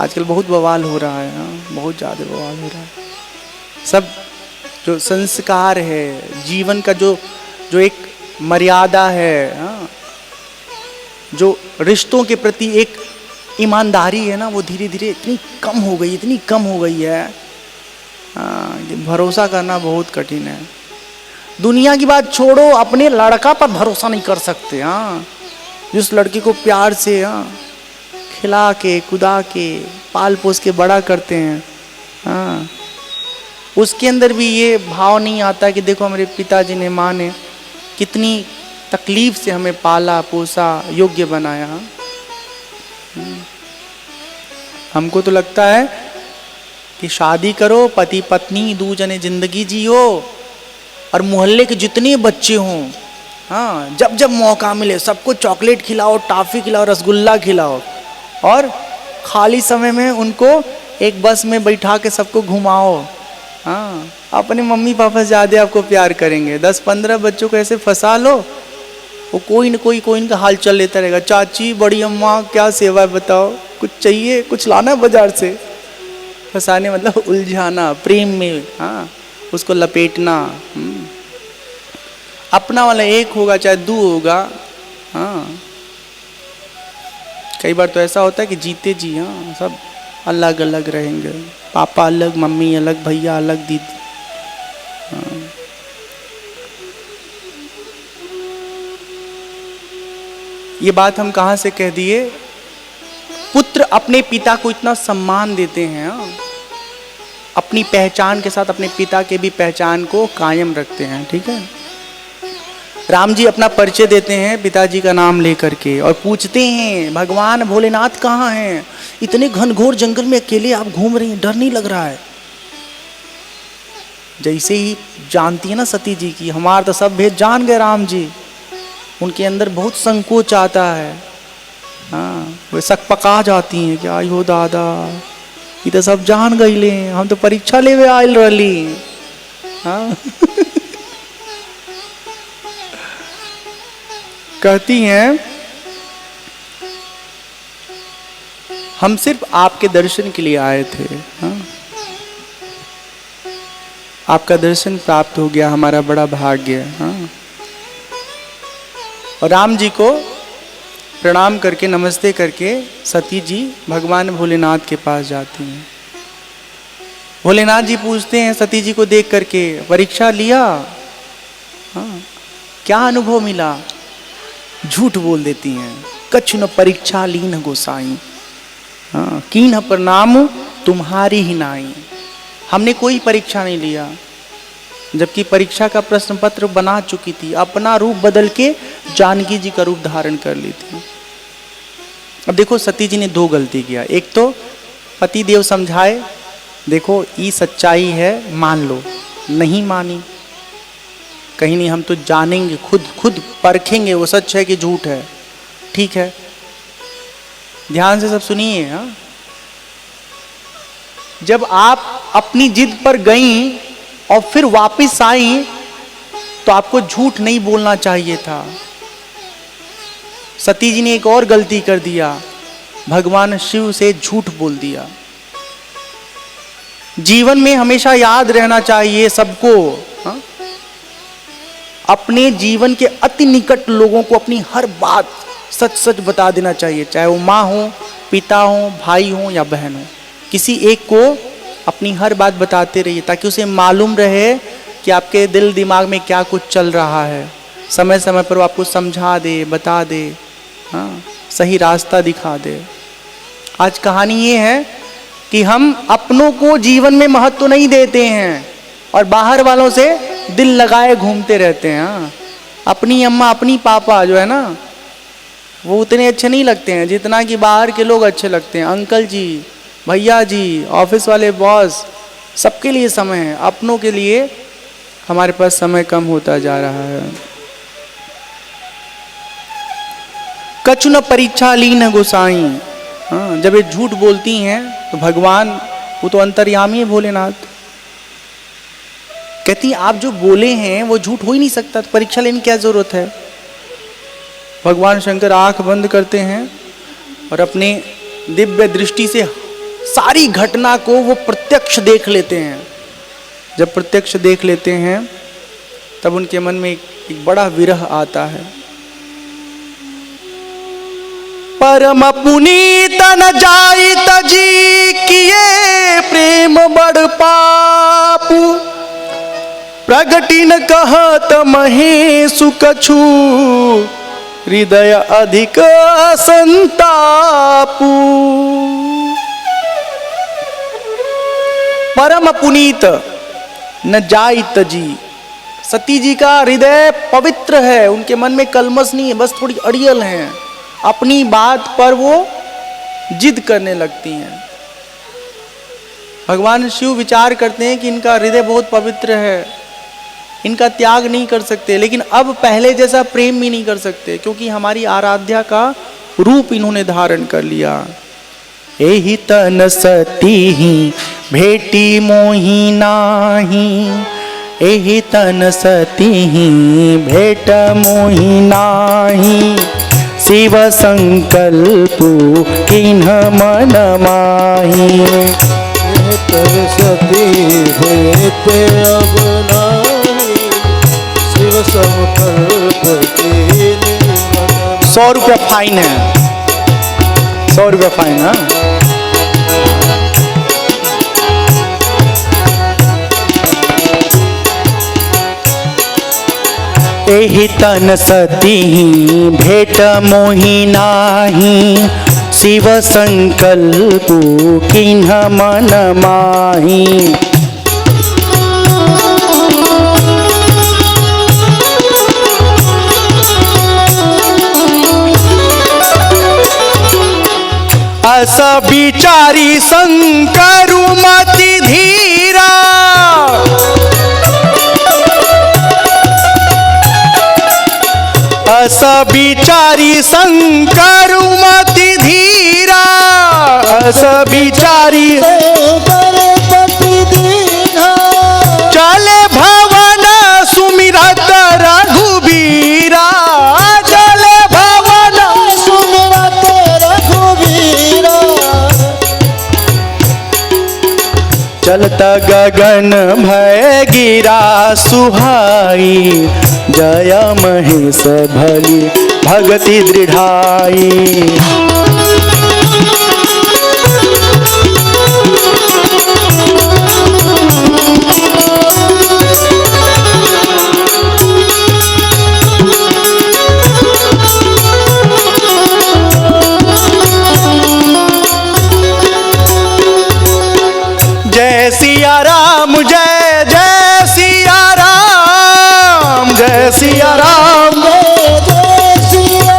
आजकल बहुत बवाल हो रहा है, बहुत ज़्यादा बवाल हो रहा है। सब जो संस्कार है, जीवन का जो एक मर्यादा है, जो रिश्तों के प्रति एक ईमानदारी है ना, वो धीरे धीरे इतनी कम हो गई है। भरोसा करना बहुत कठिन है। दुनिया की बात छोड़ो, अपने लड़का पर भरोसा नहीं कर सकते। जिस लड़की को प्यार से खिला के कुदा के पाल पोस के बड़ा करते हैं, उसके अंदर भी ये भाव नहीं आता कि देखो हमारे पिताजी ने, माँ ने कितनी तकलीफ से हमें पाला पोसा, योग्य बनाया। हमको तो लगता है कि शादी करो, पति पत्नी दो जने जिंदगी जियो, और मोहल्ले के जितने बच्चे हों, जब जब मौका मिले सबको चॉकलेट खिलाओ, टॉफी खिलाओ, रसगुल्ला खिलाओ, और खाली समय में उनको एक बस में बैठा के सबको घुमाओ। अपने मम्मी पापा ज़्यादा आपको प्यार करेंगे। 10-15 बच्चों को ऐसे फंसा लो, वो कोई न का हाल चल लेता रहेगा। चाची, बड़ी अम्मा, क्या सेवा है बताओ, कुछ चाहिए, कुछ लाना बाजार से। फंसाने मतलब उलझाना, प्रेम में उसको लपेटना। अपना वाला एक होगा चाहे दो होगा। कई बार तो ऐसा होता है कि जीते जी सब अलग अलग रहेंगे, पापा अलग, मम्मी अलग, भैया अलग, दीदी। हाँ। ये बात हम कहाँ से कह दिए? पुत्र अपने पिता को इतना सम्मान देते हैं, अपनी पहचान के साथ अपने पिता के भी पहचान को कायम रखते हैं। ठीक है, राम जी अपना परिचय देते हैं पिताजी का नाम लेकर के और पूछते हैं भगवान भोलेनाथ कहाँ हैं? इतने घनघोर जंगल में अकेले आप घूम रही हैं, डर नहीं लग रहा है? जैसे ही जानती है ना सती जी की हमारा तो सब भेद जान गए राम जी, उनके अंदर बहुत संकोच आता है। हाँ, वे सकपका जाती हैं कि आई हो दादा, ये तो सब जान गई ले, हम तो परीक्षा लेवे आयल रही। हाँ कहती हैं हम सिर्फ आपके दर्शन के लिए आए थे। हाँ? आपका दर्शन प्राप्त हो गया, हमारा बड़ा भाग्य। हाँ? और राम जी को प्रणाम करके नमस्ते करके सती जी भगवान भोलेनाथ के पास जाती हैं। भोलेनाथ जी पूछते हैं सती जी को देख करके, परीक्षा लिया? हाँ, क्या अनुभव मिला? झूठ बोल देती हैं, कछु न परीक्षा लीन गोसाई, हाँ, कीन प्रणाम तुम्हारी ही नाई। हमने कोई परीक्षा नहीं लिया, जबकि परीक्षा का प्रश्न पत्र बना चुकी थी, अपना रूप बदल के जानकी जी का रूप धारण कर ली थी। अब देखो सती जी ने दो गलती किया। एक तो पति देव समझाए, देखो ये सच्चाई है, मान लो, नहीं मानी, कहीं नहीं, हम तो जानेंगे, खुद परखेंगे वो सच है कि झूठ है। ठीक है, ध्यान से सब सुनिए। हाँ, जब आप अपनी जिद पर गईं और फिर वापस आई तो आपको झूठ नहीं बोलना चाहिए था। सती जी ने एक और गलती कर दिया, भगवान शिव से झूठ बोल दिया। जीवन में हमेशा याद रहना चाहिए सबको, हाँ? अपने जीवन के अति निकट लोगों को अपनी हर बात सच सच बता देना चाहिए, चाहे वो माँ हो, पिता हो, भाई हो या बहन हो। किसी एक को अपनी हर बात बताते रहिए ताकि उसे मालूम रहे कि आपके दिल दिमाग में क्या कुछ चल रहा है। समय समय पर वो आपको समझा दे, बता दे, हाँ, सही रास्ता दिखा दे। आज कहानी ये है कि हम अपनों को जीवन में महत्व नहीं देते हैं और बाहर वालों से दिल लगाए घूमते रहते हैं। हाँ, अपनी अम्मा अपनी पापा जो है ना वो उतने अच्छे नहीं लगते हैं जितना कि बाहर के लोग अच्छे लगते हैं। अंकल जी, भैया जी, ऑफिस वाले बॉस, सबके लिए समय है, अपनों के लिए हमारे पास समय कम होता जा रहा है। कछु न परीक्षा लीन गोसाई। हाँ, जब ये झूठ बोलती हैं तो भगवान, वो तो अंतर्यामी है भोलेनाथ, कहती आप जो बोले हैं वो झूठ हो ही नहीं सकता, तो परीक्षा लेने की क्या जरूरत है। भगवान शंकर आंख बंद करते हैं और अपने दिव्य दृष्टि से सारी घटना को वो प्रत्यक्ष देख लेते हैं। जब प्रत्यक्ष देख लेते हैं तब उनके मन में एक बड़ा विरह आता है। परम पुनीत न जाइत जी किए प्रेम बड़ पापू, प्रगटिन कहत महेशु कछु हृदय अधिक संतापू। परम पुनीत न जाइत जी, सती जी का हृदय पवित्र है, उनके मन में कलमश नहीं है, बस थोड़ी अड़ियल है, अपनी बात पर वो जिद करने लगती हैं। भगवान शिव विचार करते हैं कि इनका हृदय बहुत पवित्र है, इनका त्याग नहीं कर सकते, लेकिन अब पहले जैसा प्रेम भी नहीं कर सकते क्योंकि हमारी आराध्या का रूप इन्होंने धारण कर लिया। एहि तन सती ही भेटी मोही नाही, एहि तन सती ही भेट मोही नाही, शिव संकल्पु किन्ह मन माही। तन सती भेट अब नाही, शिव संकल्प किन्ह मन माही। 100 रुपया फाइन है, 100 रुपया फाइन है। एहि तन सती भेट मोहि नाही, शिव संकल्प किन्ह मन माही। अस विचारी शंकरु मति धीरा, अस विचारी शंकरु मति धीरा, अस विचारी चले भवन सुमिरत रघुबीरा, चले भवन सुमिरत रघुबीरा। चलत गगन भय गिरा सुहाई, जय महेश भली भगति दृढ़ाई। जय सिया राम, जय जय सिया राम, जय सिया राम, जय सिया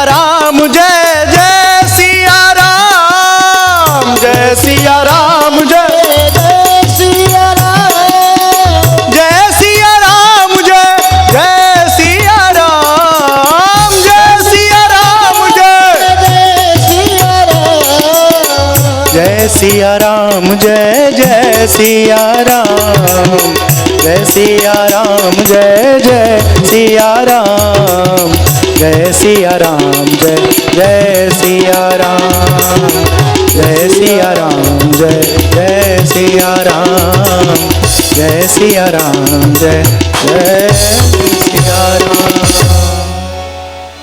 राम, जय जय सिया राम, जय सिया राम, जय सिया राम, जय सिया राम, जय जय सिया राम, जय सिया राम, जय सिया राम, जय जय सिया राम, जय सिया राम, जय जय सिया राम, जय सिया राम, जय जय सिया राम, जय सिया राम, जय जय सिया राम, जय सिया राम, जय जय सिया राम।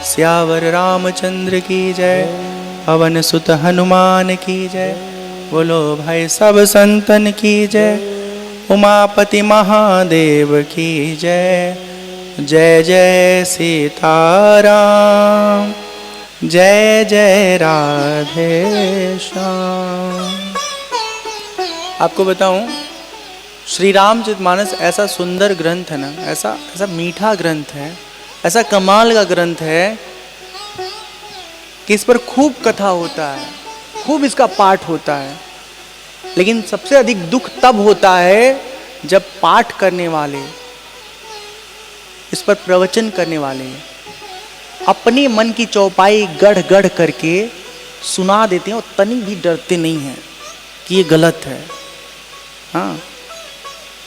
सियावर रामचंद्र की जय, पवन सुत हनुमान की जय, बोलो भाई सब संतन की जय, उमापति महादेव की जय। जय जय सीताराम, जय जय राधे श्याम। आपको बताऊं, श्री रामचरितमानस ऐसा सुंदर ग्रंथ है ना, ऐसा ऐसा मीठा ग्रंथ है, ऐसा कमाल का ग्रंथ है कि इस पर खूब कथा होता है, खूब इसका पाठ होता है, लेकिन सबसे अधिक दुख तब होता है जब पाठ करने वाले, इस पर प्रवचन करने वाले अपने मन की चौपाई गढ़ गढ़ करके सुना देते हैं और तनिक भी डरते नहीं हैं कि ये गलत है। हाँ,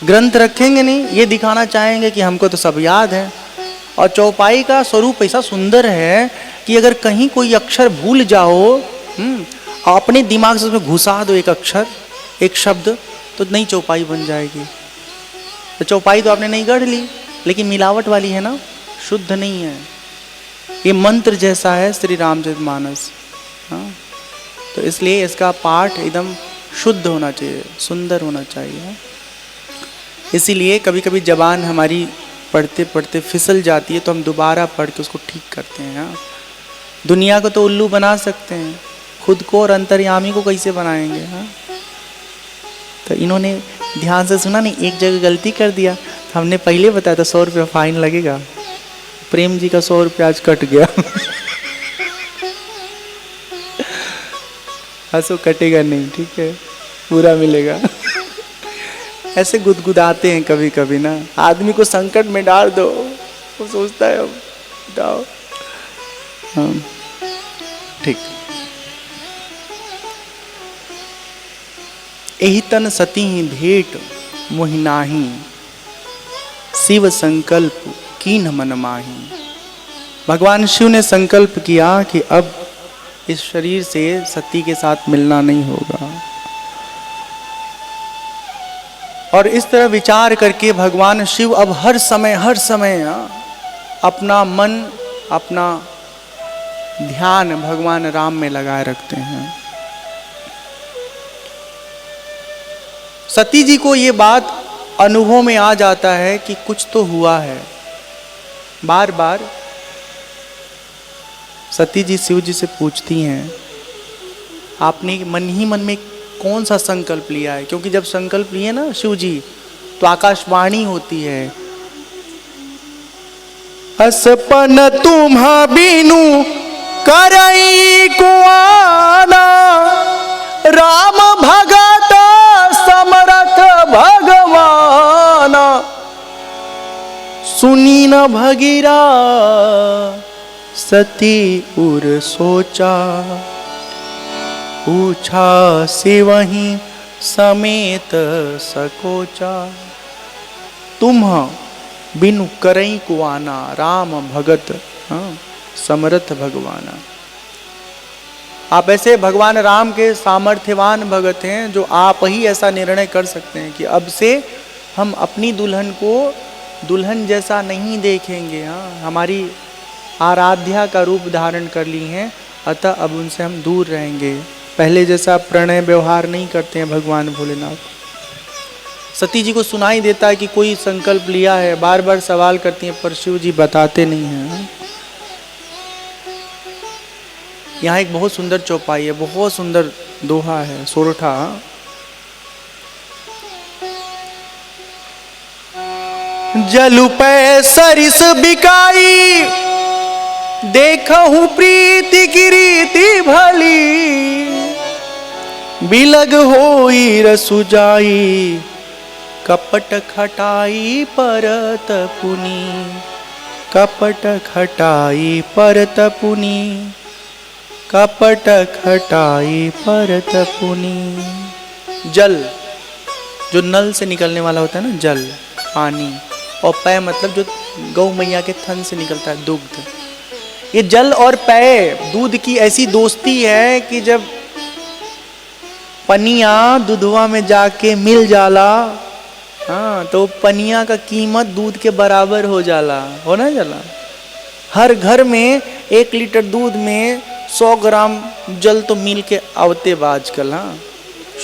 ग्रंथ रखेंगे नहीं, ये दिखाना चाहेंगे कि हमको तो सब याद है, और चौपाई का स्वरूप ऐसा सुंदर है कि अगर कहीं कोई अक्षर भूल जाओ, अपने दिमाग से उसमें घुसा दो एक अक्षर, एक शब्द, तो नई चौपाई बन जाएगी। तो चौपाई तो आपने नहीं गढ़ ली, लेकिन मिलावट वाली है ना, शुद्ध नहीं है। ये मंत्र जैसा है श्री रामचरितमानस। हाँ, तो इसलिए इसका पाठ एकदम शुद्ध होना चाहिए, सुंदर होना चाहिए। इसीलिए कभी कभी जबान हमारी पढ़ते पढ़ते फिसल जाती है, तो हम दोबारा पढ़ के उसको ठीक करते हैं। हाँ, दुनिया को तो उल्लू बना सकते हैं, खुद को और अंतर्यामी को कैसे बनाएंगे। हाँ, तो इन्होंने ध्यान से सुना नहीं, एक जगह गलती कर दिया, हमने पहले बताया था 100 रुपया फाइन लगेगा, प्रेम जी का 100 रुपया आज कट गया। हंसो, कटेगा नहीं, ठीक है, पूरा मिलेगा। ऐसे गुदगुदाते हैं कभी कभी ना, आदमी को संकट में डाल दो, वो सोचता है अब बताओ। हाँ, ठीक। एहि तन सती भेंट मोहि नाही, शिव संकल्प कीन्ह मन माही। भगवान शिव ने संकल्प किया कि अब इस शरीर से सती के साथ मिलना नहीं होगा, और इस तरह विचार करके भगवान शिव अब हर समय अपना मन, अपना ध्यान भगवान राम में लगाए रखते हैं। सती जी को ये बात अनुभव में आ जाता है कि कुछ तो हुआ है। बार बार सती जी शिव जी से पूछती हैं, आपने मन ही मन में कौन सा संकल्प लिया है? क्योंकि जब संकल्प लिए ना शिव जी तो आकाशवाणी होती है, असपन तुम्हा बीनू करई कुआना, राम भगत समरथ भगवाना, सुनी न भगीरा सती उर सोचा, पूछा से वहीं समेत सकोचा। तुम बिनु करई कुआना, राम भगत समर्थ भगवाना। आप ऐसे भगवान राम के सामर्थ्यवान भगत हैं जो आप ही ऐसा निर्णय कर सकते हैं कि अब से हम अपनी दुल्हन को दुल्हन जैसा नहीं देखेंगे। हमारी आराध्या का रूप धारण कर ली हैं, अतः अब उनसे हम दूर रहेंगे। पहले जैसा प्रणय व्यवहार नहीं करते हैं भगवान भोलेनाथ। सती जी को सुनाई देता है कि कोई संकल्प लिया है, बार बार सवाल करती हैं पर शिव जी बताते नहीं हैं। यहाँ एक बहुत सुंदर चौपाई है, बहुत सुंदर दोहा है, सोरठा। जलु पै सरिस बिकाई, देखहु प्रीति की रीति भली, बिलग होई रसु जाई, कपट खटाई परत पुनी, कपट खटाई परत पुनी, कपट खटाई परत पुनी। जल जो नल से निकलने वाला होता है ना, जल पानी, और पय मतलब जो गौ मैया के थन से निकलता है, दुग्ध। ये जल और पय दूध की ऐसी दोस्ती है कि जब पनिया दूधवा में जाके मिल जाला, तो पनिया का कीमत दूध के बराबर हो जाला, हो ना जाला। हर घर में 1 लीटर दूध में 100 ग्राम जल तो मिल के आवते बा आजकल।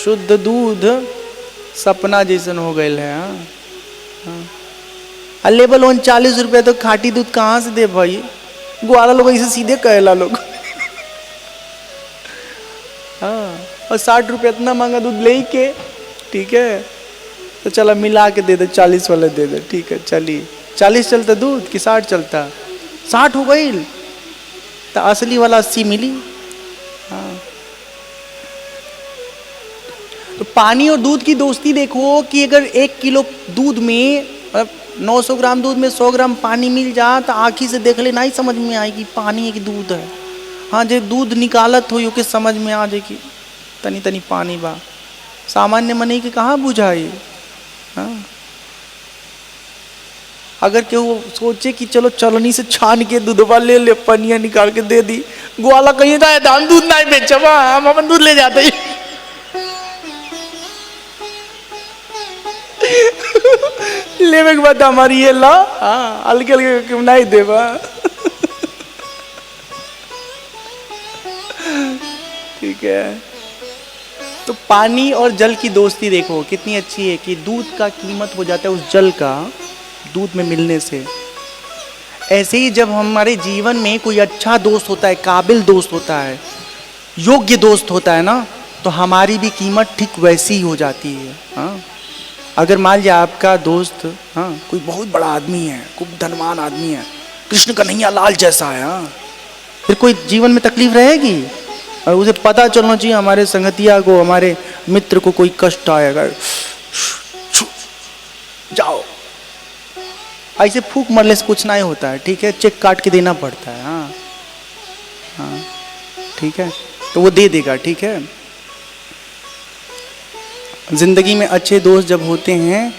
शुद्ध दूध सपना जैसन हो गए है। लेवल 39 रुपये तो खाटी दूध कहाँ से दे भाई? ग्वाला लोग इसे सीधे कहला लोग। और 60 रुपये इतना महंगा दूध ले के, ठीक है, तो चला मिला के दे दे, 40 वाला दे दे, ठीक है चलिए। 40 चलता दूध कि 60 चलता? 60 हो गई तो असली वाला 80 मिली। तो पानी और दूध की दोस्ती देखो कि अगर 1 किलो दूध में 900 ग्राम दूध में 100 ग्राम पानी मिल जा तो आँखी से देख ले नहीं समझ में आएगी पानी है कि दूध है। हाँ, जब दूध निकालत हो के समझ में आ जाए कि तनी तनी पानी बा। सामान्य मनी के कहाँ बुझाई। हाँ, अगर केहू सोचे कि चलो चलनी से छान के दूधवा ले ले, पनिया निकाल के दे दी, ग्वाला कहीं था दाम दूध नहीं बेचवा, हम अपन दूध ले जाते। लेवे के बाद हमारी ये ला, हाँ हल्के हल्के क्यों नहीं देवा। ठीक है, तो पानी और जल की दोस्ती देखो कितनी अच्छी है कि दूध का कीमत हो जाता है उस जल का दूध में मिलने से। ऐसे ही जब हमारे जीवन में कोई अच्छा दोस्त होता है, काबिल दोस्त होता है, योग्य दोस्त होता है ना, तो हमारी भी कीमत ठीक वैसी ही हो जाती है। हाँ, अगर मान लिया आपका दोस्त कोई बहुत बड़ा आदमी है, खूब धनवान आदमी है, कृष्ण कन्हैया लाल जैसा है, फिर कोई जीवन में तकलीफ रहेगी। और उसे पता चलना चाहिए हमारे संगतिया को, हमारे मित्र को कोई कष्ट आएगा, जाओ, ऐसे फूक मरने से कुछ नहीं होता है। ठीक है, चेक काट के देना पड़ता है। हाँ हाँ, ठीक है, तो वो दे देगा। ठीक है, जिंदगी में अच्छे दोस्त जब होते हैं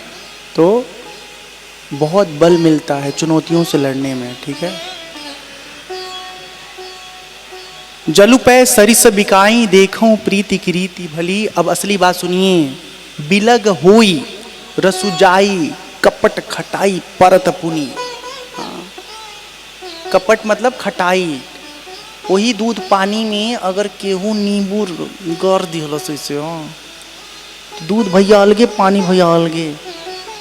तो बहुत बल मिलता है चुनौतियों से लड़ने में। ठीक है, जलु पै सरिस बिकाई, देखूं प्रीति की रीति भली। अब असली बात सुनिए, बिलग होई रसुजाई, कपट खटाई परत पुनी। कपट मतलब खटाई। वही दूध पानी में अगर केहू नींबू गड़ दिहल से, दूध भैया अलगे पानी भैया अलगे।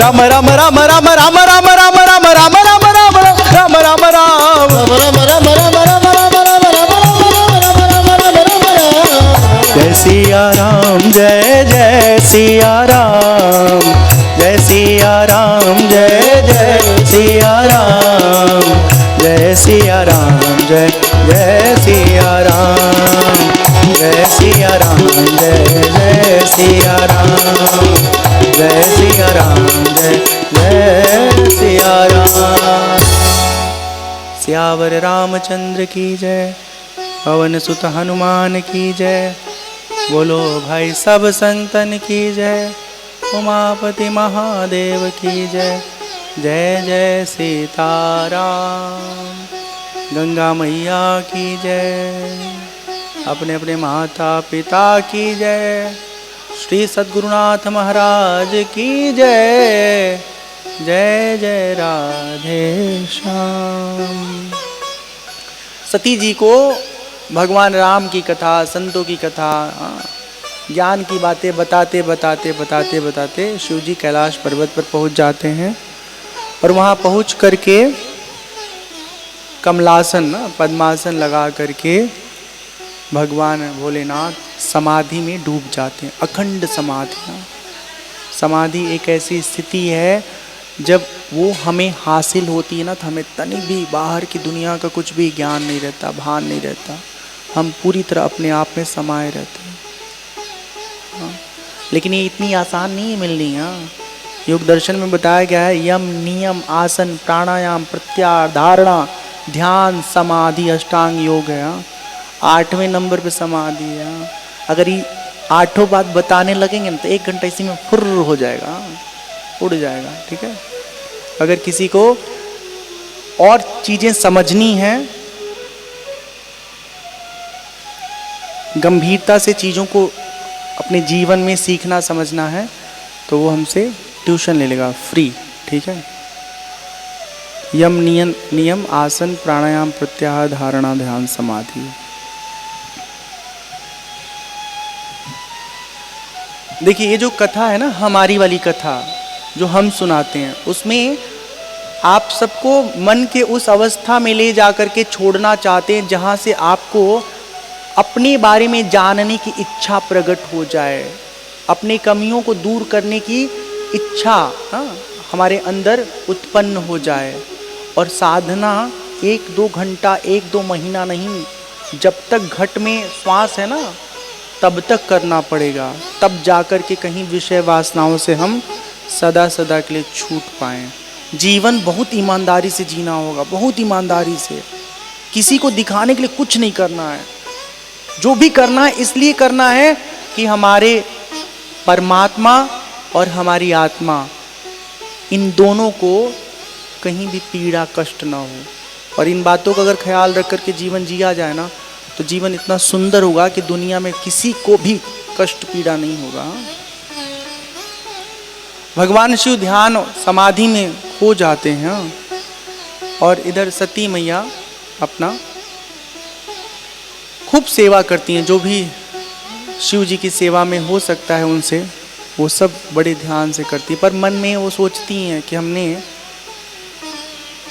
राम राम राम राम राम राम राम राम राम राम राम राम राम जय सिया राम जय जय सिया राम जय सिया राम जय जय सिया राम जय सिया राम जय जय सिया राम जय सिया राम जय जय सिया राम जय सिया राम जय जय सिया राम। सियावर रामचंद्र की जय, पवन सुत हनुमान की जय, बोलो भाई सब संतन की जय, उमापति महादेव की जय, जय जय सीताराम। गंगा मैया की जय, अपने अपने माता पिता की जय, श्री सद्गुरुनाथ महाराज की जय, जय जय राधे श्याम। सती जी को भगवान राम की कथा, संतों की कथा, ज्ञान की बातें बताते बताते बताते बताते शिव जी कैलाश पर्वत पर पहुंच जाते हैं और वहां पहुंच करके कमलासन पद्मासन लगा करके भगवान भोलेनाथ समाधि में डूब जाते हैं। अखंड समाधि। समाधि एक ऐसी स्थिति है जब वो हमें हासिल होती है ना, तो हमें तनिक भी बाहर की दुनिया का कुछ भी ज्ञान नहीं रहता, भान नहीं रहता। हम पूरी तरह अपने आप में समाये रहते हैं। हाँ। लेकिन ये इतनी आसान नहीं है मिलनी। हाँ, योग दर्शन में बताया गया है यम नियम आसन प्राणायाम प्रत्याहार धारणा ध्यान समाधि अष्टांग योग है। हाँ, 8वें नंबर पे समाधि है। हाँ, अगर ये 8 बात बताने लगेंगे ना तो 1 घंटा इसी में फुर्र हो जाएगा। हाँ, उड़ जाएगा। ठीक है। अगर किसी को और चीजें समझनी है, गंभीरता से चीजों को अपने जीवन में सीखना समझना है, तो वो हमसे ट्यूशन ले लेगा फ्री। ठीक है। यम नियम आसन प्राणायाम प्रत्याहार धारणा ध्यान समाधि। देखिए ये जो कथा है ना, हमारी वाली कथा जो हम सुनाते हैं, उसमें आप सबको मन के उस अवस्था में ले जाकर के छोड़ना चाहते हैं जहां से आपको अपने बारे में जानने की इच्छा प्रकट हो जाए, अपनी कमियों को दूर करने की इच्छा हमारे अंदर उत्पन्न हो जाए। और साधना 1-2 घंटा 1-2 महीना नहीं, जब तक घट में श्वास है ना तब तक करना पड़ेगा, तब जाकर के कहीं विषय वासनाओं से हम सदा सदा के लिए छूट पाएं। जीवन बहुत ईमानदारी से जीना होगा, बहुत ईमानदारी से। किसी को दिखाने के लिए कुछ नहीं करना है। जो भी करना है इसलिए करना है कि हमारे परमात्मा और हमारी आत्मा इन दोनों को कहीं भी पीड़ा कष्ट ना हो। और इन बातों का अगर ख्याल रख करके जीवन जिया जाए ना, तो जीवन इतना सुंदर होगा कि दुनिया में किसी को भी कष्ट पीड़ा नहीं होगा। भगवान शिव ध्यान समाधि में खो जाते हैं और इधर सती मैया अपना खूब सेवा करती हैं। जो भी शिव जी की सेवा में हो सकता है उनसे, वो सब बड़े ध्यान से करती है। पर मन में वो सोचती हैं कि हमने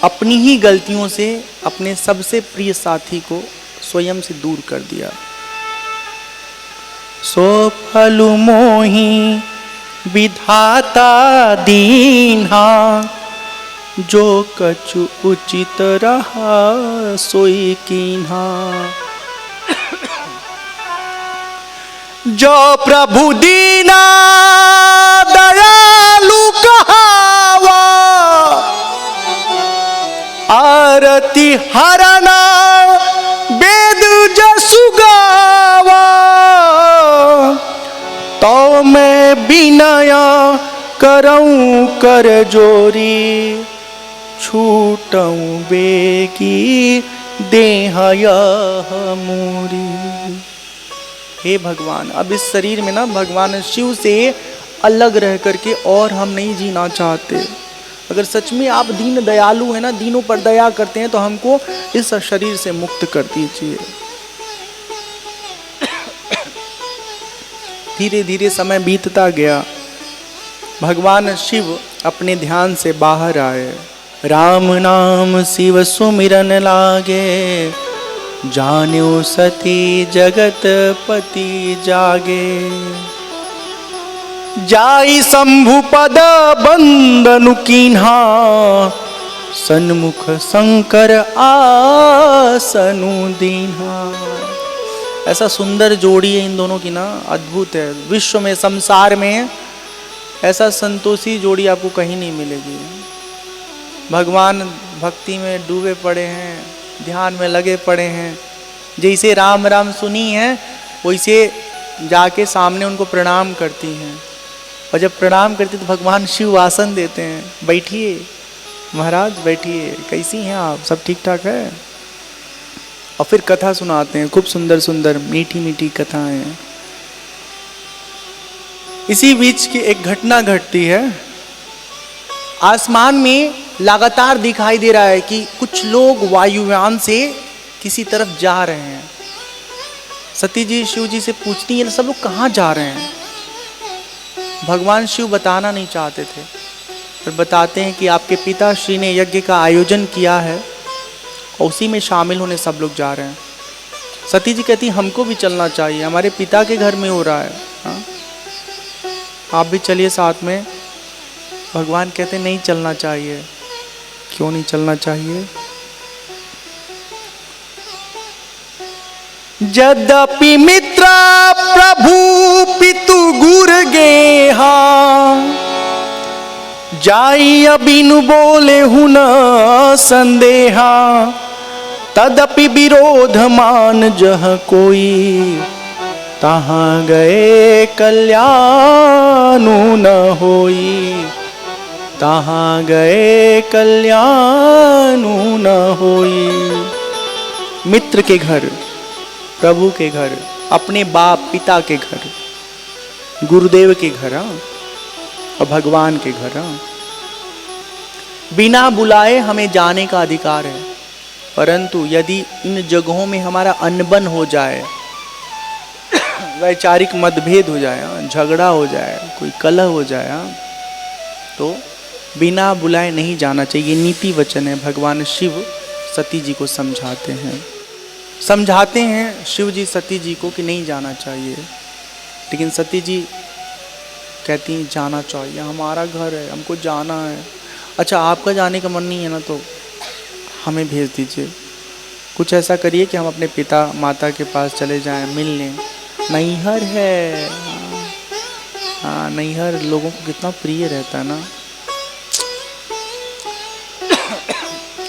अपनी ही गलतियों से अपने सबसे प्रिय साथी को स्वयं से दूर कर दिया। सो फलु मोही विधाता दीन्हा, जो कछु उचित रहा सोई कीन्हा। जो प्रभु दीना दयालु कहावा, आरती हरना वेद जसु गावा। तो मैं विनया करऊं कर जोरी, छूटऊं बेगी देह यह मोरी। हे भगवान, अब इस शरीर में ना भगवान शिव से अलग रह करके और हम नहीं जीना चाहते। अगर सच में आप दीन दयालु है ना, दीनों पर दया करते हैं, तो हमको इस शरीर से मुक्त कर दीजिए। धीरे धीरे समय बीतता गया। भगवान शिव अपने ध्यान से बाहर आए। राम नाम शिव सुमिरन लागे, जान्यो सती जगत पति जागे। जाई शंभु पद बंदनु कीन्हा, सन्मुख शंकर आसनु दीन्हा। ऐसा सुंदर जोड़ी है इन दोनों की ना, अद्भुत है। विश्व में, संसार में ऐसा संतोषी जोड़ी आपको कहीं नहीं मिलेगी। भगवान भक्ति में डूबे पड़े हैं, ध्यान में लगे पड़े हैं। जैसे राम राम सुनी है वैसे जाके सामने उनको प्रणाम करती हैं। और जब प्रणाम करती तो भगवान शिव आसन देते हैं, बैठिए महाराज बैठिए, कैसी हैं आप, सब ठीक ठाक है। और फिर कथा सुनाते हैं, खूब सुंदर सुंदर मीठी मीठी कथाएं हैं। इसी बीच की एक घटना घटती है। आसमान में लगातार दिखाई दे रहा है कि कुछ लोग वायुयान से किसी तरफ जा रहे हैं। सती जी शिव जी से पूछती है, सब लोग कहाँ जा रहे हैं। भगवान शिव बताना नहीं चाहते थे, पर बताते हैं कि आपके पिताश्री ने यज्ञ का आयोजन किया है और उसी में शामिल होने सब लोग जा रहे हैं। सती जी कहती हमको भी चलना चाहिए, हमारे पिता के घर में हो रहा है, हाँ? आप भी चलिए साथ में। भगवान कहते नहीं चलना चाहिए। क्यों नहीं चलना चाहिए? यद्यपि मित्र प्रभु पितु गुर गेहा, जाई अबिनु बोले हुन संदेहा। तदपि विरोध मान जह कोई, तहाँ गए कल्याणु न होई। तहाँ गए कल्याणु न होई। मित्र के घर, प्रभु के घर, अपने बाप पिता के घर, गुरुदेव के घर, और भगवान के घर। बिना बुलाए हमें जाने का अधिकार है, परंतु यदि इन जगहों में हमारा अनबन हो जाए, वैचारिक मतभेद हो जाए, झगड़ा हो जाए, कोई कलह हो जाए, तो बिना बुलाए नहीं जाना चाहिए। नीति वचन है। भगवान शिव सती जी को समझाते हैं शिव जी सती जी को कि नहीं जाना चाहिए। लेकिन सती जी कहती हैं जाना चाहिए, हमारा घर है, हमको जाना है। अच्छा आपका जाने का मन नहीं है ना, तो हमें भेज दीजिए। कुछ ऐसा करिए कि हम अपने पिता माता के पास चले जाएं, मिल लें। नैहर है, हाँ नैहर लोगों को कितना प्रिय रहता है ना।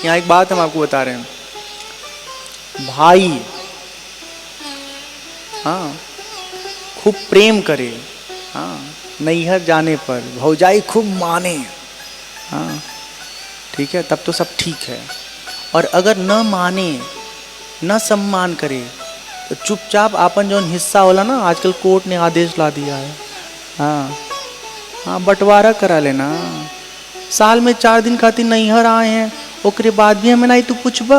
यहाँ एक बात हम आपको बता रहे हैं, भाई हाँ खूब प्रेम करे, हाँ नैहर जाने पर भौजाई खूब माने, हाँ ठीक है, तब तो सब ठीक है। और अगर न माने, न सम्मान करे, तो चुपचाप आपन जो हिस्सा होला ना, आजकल कोर्ट ने आदेश ला दिया है, हाँ हाँ बंटवारा करा लेना। साल में 4 दिन खातिर नैहर आए हैं, ओकरे बाद भी हमें नहीं तू पूछबा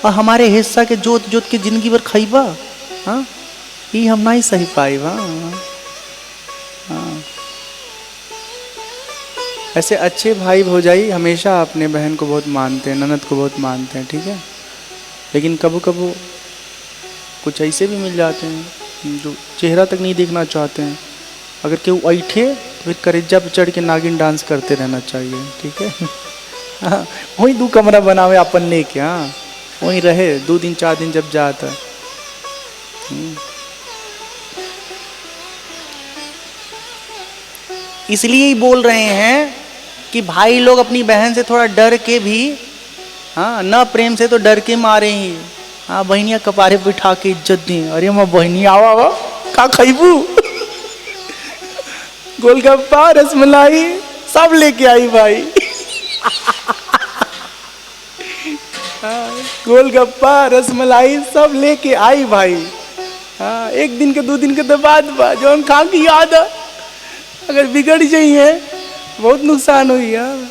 और हमारे हिस्सा के जोत जोत के जिंदगी भर खइबा, हाँ ये हम नहीं सही पाएबा। हाँ ऐसे अच्छे भाई भौजाई हमेशा अपने बहन को बहुत मानते हैं, ननद को बहुत मानते हैं, ठीक है। लेकिन कबो कबो कुछ ऐसे भी मिल जाते हैं जो चेहरा तक नहीं देखना चाहते हैं। अगर केहू ऐठे तो फिर करेजा पर चढ़ के नागिन डांस करते रहना चाहिए, ठीक है। हाँ वहीं 2 कमरा बनावे अपन लेके, हाँ वहीं रहे 2 दिन 4 दिन जब जाता। इसलिए ही बोल रहे हैं कि भाई लोग अपनी बहन से थोड़ा डर के भी, हाँ न प्रेम से तो डर के मारे ही, हाँ बहनिया कपारे बिठा के इज्जत दी। अरे माँ बहनी आवा का खैबू गोलगप्पा रसमलाई सब लेके आई भाई। गोलगप्पा रसमलाई सब लेके आई भाई। हाँ 1 दिन के 2 दिन के तो बाद जौन खा की याद है, अगर बिगड़ जाइए बहुत नुकसान हुई है,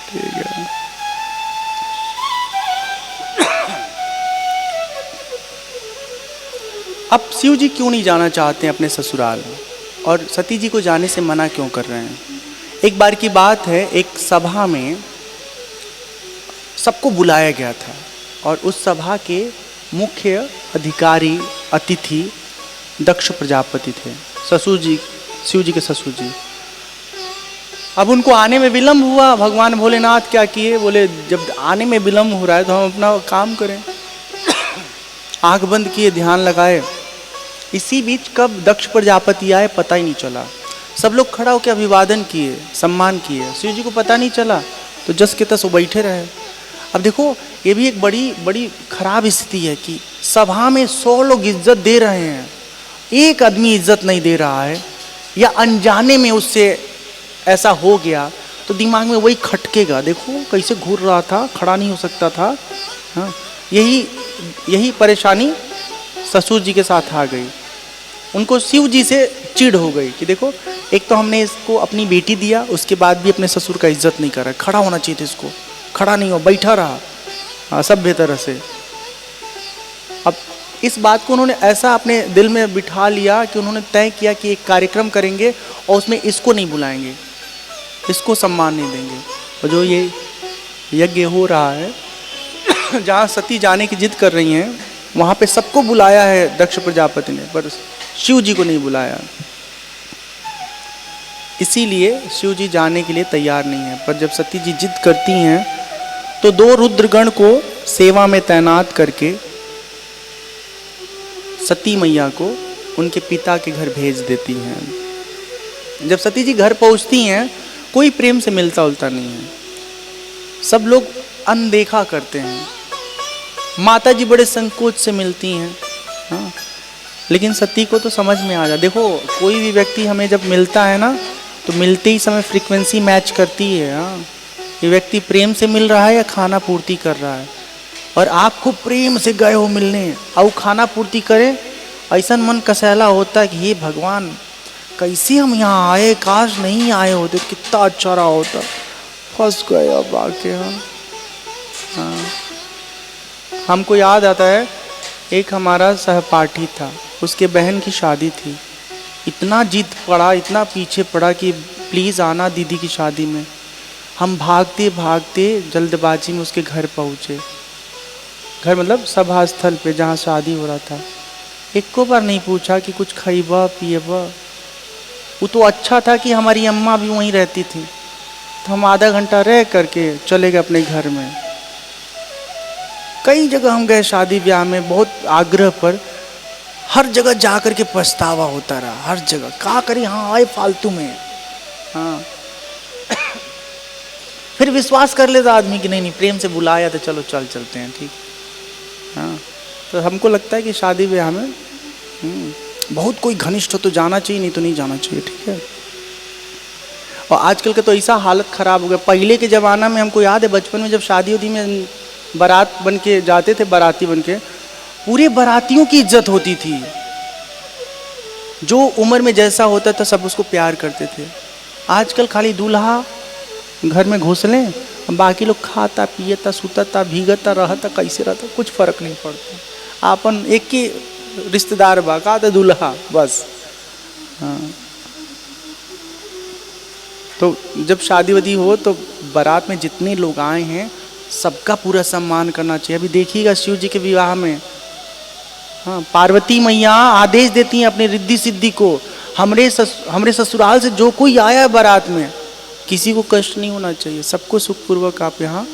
ठीक है। अब शिव जी क्यों नहीं जाना चाहते हैं अपने ससुराल, और सती जी को जाने से मना क्यों कर रहे हैं? एक बार की बात है, एक सभा में सबको बुलाया गया था और उस सभा के मुख्य अधिकारी अतिथि दक्ष प्रजापति थे, ससुर जी, शिव जी के ससुर जी। अब उनको आने में विलंब हुआ। भगवान भोलेनाथ क्या किए, बोले जब आने में विलंब हो रहा है तो हम अपना काम करें। आंख बंद किए, ध्यान लगाए। इसी बीच कब दक्ष प्रजापति आए पता ही नहीं चला। सब लोग खड़ा होकर अभिवादन किए, सम्मान किए, शिव जी को पता नहीं चला, तो जस के तस वो बैठे रहे। अब देखो, ये भी एक बड़ी बड़ी खराब स्थिति है कि सभा में 100 लोग इज्जत दे रहे हैं, एक आदमी इज्जत नहीं दे रहा है, या अनजाने में उससे ऐसा हो गया तो दिमाग में वही खटकेगा। देखो कैसे घूर रहा था, खड़ा नहीं हो सकता था। हाँ, यही परेशानी ससुर जी के साथ आ गई। उनको शिव जी से चिढ़ हो गई कि देखो, एक तो हमने इसको अपनी बेटी दिया, उसके बाद भी अपने ससुर का इज्जत नहीं कर रहा है, खड़ा होना चाहिए था इसको, खड़ा नहीं हो, बैठा रहा सभ्य तरह से। अब इस बात को उन्होंने ऐसा अपने दिल में बिठा लिया कि उन्होंने तय किया कि एक कार्यक्रम करेंगे और उसमें इसको नहीं बुलाएंगे, इसको सम्मान नहीं देंगे। और जो ये यज्ञ हो रहा है जहाँ सती जाने की जिद कर रही हैं, वहाँ पे सबको बुलाया है दक्ष प्रजापति ने, पर शिव जी को नहीं बुलाया। इसीलिए शिव जी जाने के लिए तैयार नहीं है। पर जब सती जी जिद करती हैं तो 2 रुद्रगण को सेवा में तैनात करके सती मैया को उनके पिता के घर भेज देती हैं। जब सती जी घर पहुंचती हैं, कोई प्रेम से मिलता उलता नहीं है, सब लोग अनदेखा करते हैं। माता जी बड़े संकोच से मिलती हैं। हाँ, लेकिन सती को तो समझ में आ जा। देखो, कोई भी व्यक्ति हमें जब मिलता है ना, तो मिलते ही समय फ्रीक्वेंसी मैच करती है। हाँ, ये व्यक्ति प्रेम से मिल रहा है या खाना पूर्ति कर रहा है। और आप खूब प्रेम से गए हो मिलने और खाना पूर्ति करें, ऐसा मन कसैला होता है कि हे भगवान, कैसे हम यहाँ आए, काश नहीं आए होते, कितना अच्छा रहा होता, फंस गए अब आके। हाँ, हमको याद आता है, एक हमारा सहपाठी था, उसके बहन की शादी थी। इतना जिद पड़ा, इतना पीछे पड़ा कि प्लीज़ आना दीदी की शादी में। हम भागते भागते जल्दबाजी में उसके घर पहुँचे। घर मतलब सभा स्थल पे जहाँ शादी हो रहा था। एको बार नहीं पूछा कि कुछ खइबा पिएबा। वो तो अच्छा था कि हमारी अम्मा भी वहीं रहती थी, तो हम आधा घंटा रह करके चले गए अपने घर में। कई जगह हम गए शादी ब्याह में, बहुत आग्रह पर, हर जगह जा कर के पछतावा होता रहा, हर जगह। क्या करें, हाँ आए फालतू में। हाँ फिर विश्वास कर लेता आदमी कि नहीं प्रेम से बुलाया तो चलो चलते हैं, ठीक। हाँ, तो हमको लगता है कि शादी ब्याह में बहुत कोई घनिष्ठ हो तो जाना चाहिए, नहीं तो नहीं जाना चाहिए, ठीक है। और आजकल का तो ऐसा हालत खराब हो गया। पहले के ज़माना में हमको याद है, बचपन में जब शादी होती में बारात बन के जाते थे, बाराती बन के, पूरे बारातियों की इज्जत होती थी। जो उम्र में जैसा होता था सब उसको प्यार करते थे। आजकल खाली दूल्हा घर में घुस लें, बाकी लोग खाता पियता सुतता भीगता रहता, कैसे रहता, कुछ फर्क नहीं पड़ता। आपन एक ही रिश्तेदार बा, का था दूल्हा, बस। हाँ, तो जब शादी वादी हो तो बारात में जितने लोग आए हैं सबका पूरा सम्मान करना चाहिए। अभी देखिएगा शिव जी के विवाह में, हाँ, पार्वती मैया आदेश देती हैं अपनी रिद्धि सिद्धि को, हमरे ससुराल से जो कोई आया है बारात में, किसी को कष्ट नहीं होना चाहिए, सबको सुखपूर्वक आप यहाँ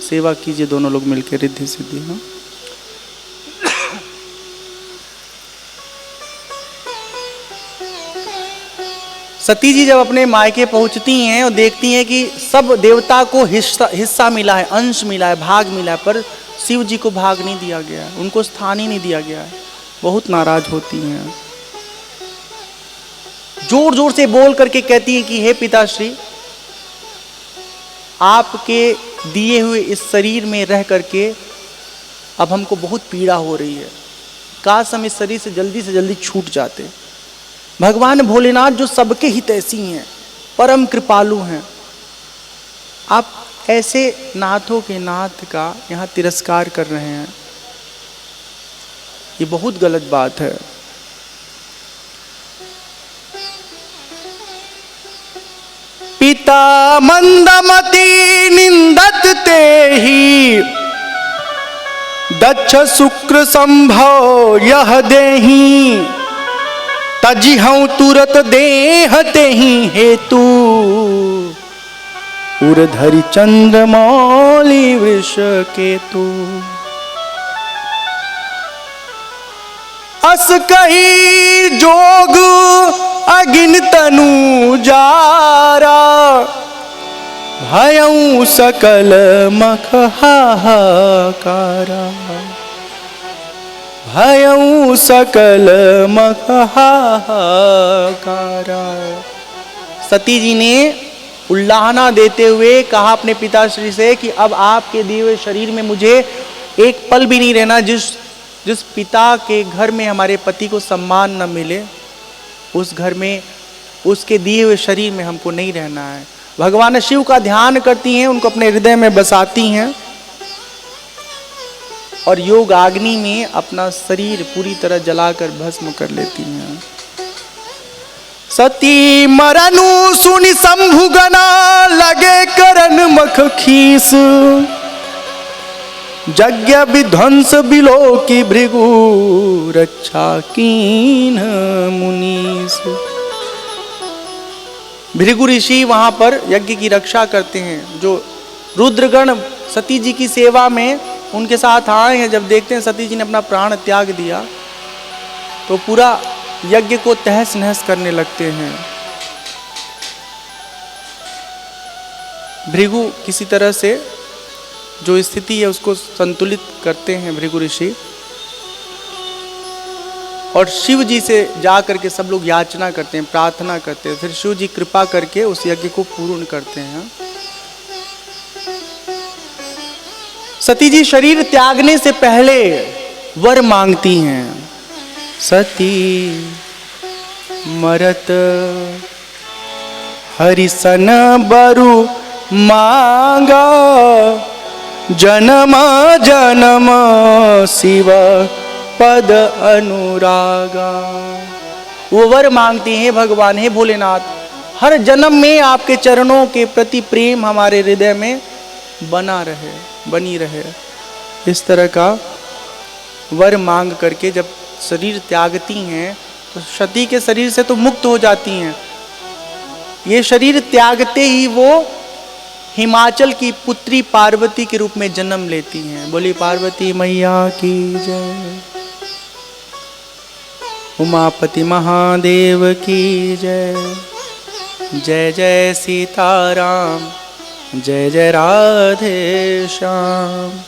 सेवा कीजिए, दोनों लोग मिलकर रिद्धि सिद्धि। हाँ, सती जी जब अपने मायके पहुंचती हैं और देखती हैं कि सब देवता को हिस्सा मिला है, अंश मिला है, भाग मिला है, पर शिव जी को भाग नहीं दिया गया, उनको स्थान ही नहीं दिया गया है, बहुत नाराज होती हैं। जोर जोर से बोल करके कहती हैं कि हे पिताश्री, आपके दिए हुए इस शरीर में रह करके अब हमको बहुत पीड़ा हो रही है, काश हम इस शरीर से जल्दी छूट जाते। भगवान भोलेनाथ जो सबके हितैषी हैं, परम कृपालु हैं, आप ऐसे नाथों के नाथ का यहाँ तिरस्कार कर रहे हैं, ये बहुत गलत बात है। पिता मंदमति निंदत ते ही, दक्ष शुक्र संभव यह देही, तजिहं तुरत देह तेहि हेतु, उरधरि चंद्रमौलि वृष केतु। अस कही जोग अगिन तनु जारा, भयं सकल मख हाहाकारा, भयं सकल मख हाहाकारा। सती जी ने उल्लाहना देते हुए कहा अपने पिताश्री से कि अब आपके दिए हुए शरीर में मुझे एक पल भी नहीं रहना। जिस पिता के घर में हमारे पति को सम्मान न मिले, उस घर में उसके दिए हुए शरीर में हमको नहीं रहना है। भगवान शिव का ध्यान करती हैं, उनको अपने हृदय में बसाती हैं और योग अग्नि में अपना शरीर पूरी तरह जलाकर भस्म कर लेती हैं। सती मरनु सुनि शंभु गना, लगे करन मख खीस, यज्ञ विध्वंस बिलो की भृगु, रक्षा कीन मुनीस। भृगु ऋषि वहां पर यज्ञ की रक्षा करते हैं। जो रुद्रगण सती जी की सेवा में उनके साथ आए हैं, जब देखते हैं सती जी ने अपना प्राण त्याग दिया तो पूरा यज्ञ को तहस नहस करने लगते हैं। भृगु किसी तरह से जो स्थिति है उसको संतुलित करते हैं भृगु ऋषि, और शिव जी से जा करके सब लोग याचना करते हैं, प्रार्थना करते हैं। फिर शिव जी कृपा करके उस यज्ञ को पूर्ण करते हैं। सती जी शरीर त्यागने से पहले वर मांगती हैं। सती मरत हरिसन बरु मांगा, जन्म जन्म शिव पद अनुरागा। वो वर मांगती हैं, भगवान हे भोलेनाथ, हर जन्म में आपके चरणों के प्रति प्रेम हमारे हृदय में बना रहे, बनी रहे। इस तरह का वर मांग करके जब शरीर त्यागती हैं तो सती के शरीर से तो मुक्त हो जाती हैं। ये शरीर त्यागते ही वो हिमाचल की पुत्री पार्वती के रूप में जन्म लेती हैं। बोली पार्वती मैया की जय, उमापति महादेव की जय। जय जय सीताराम, जय जय राधे श्याम।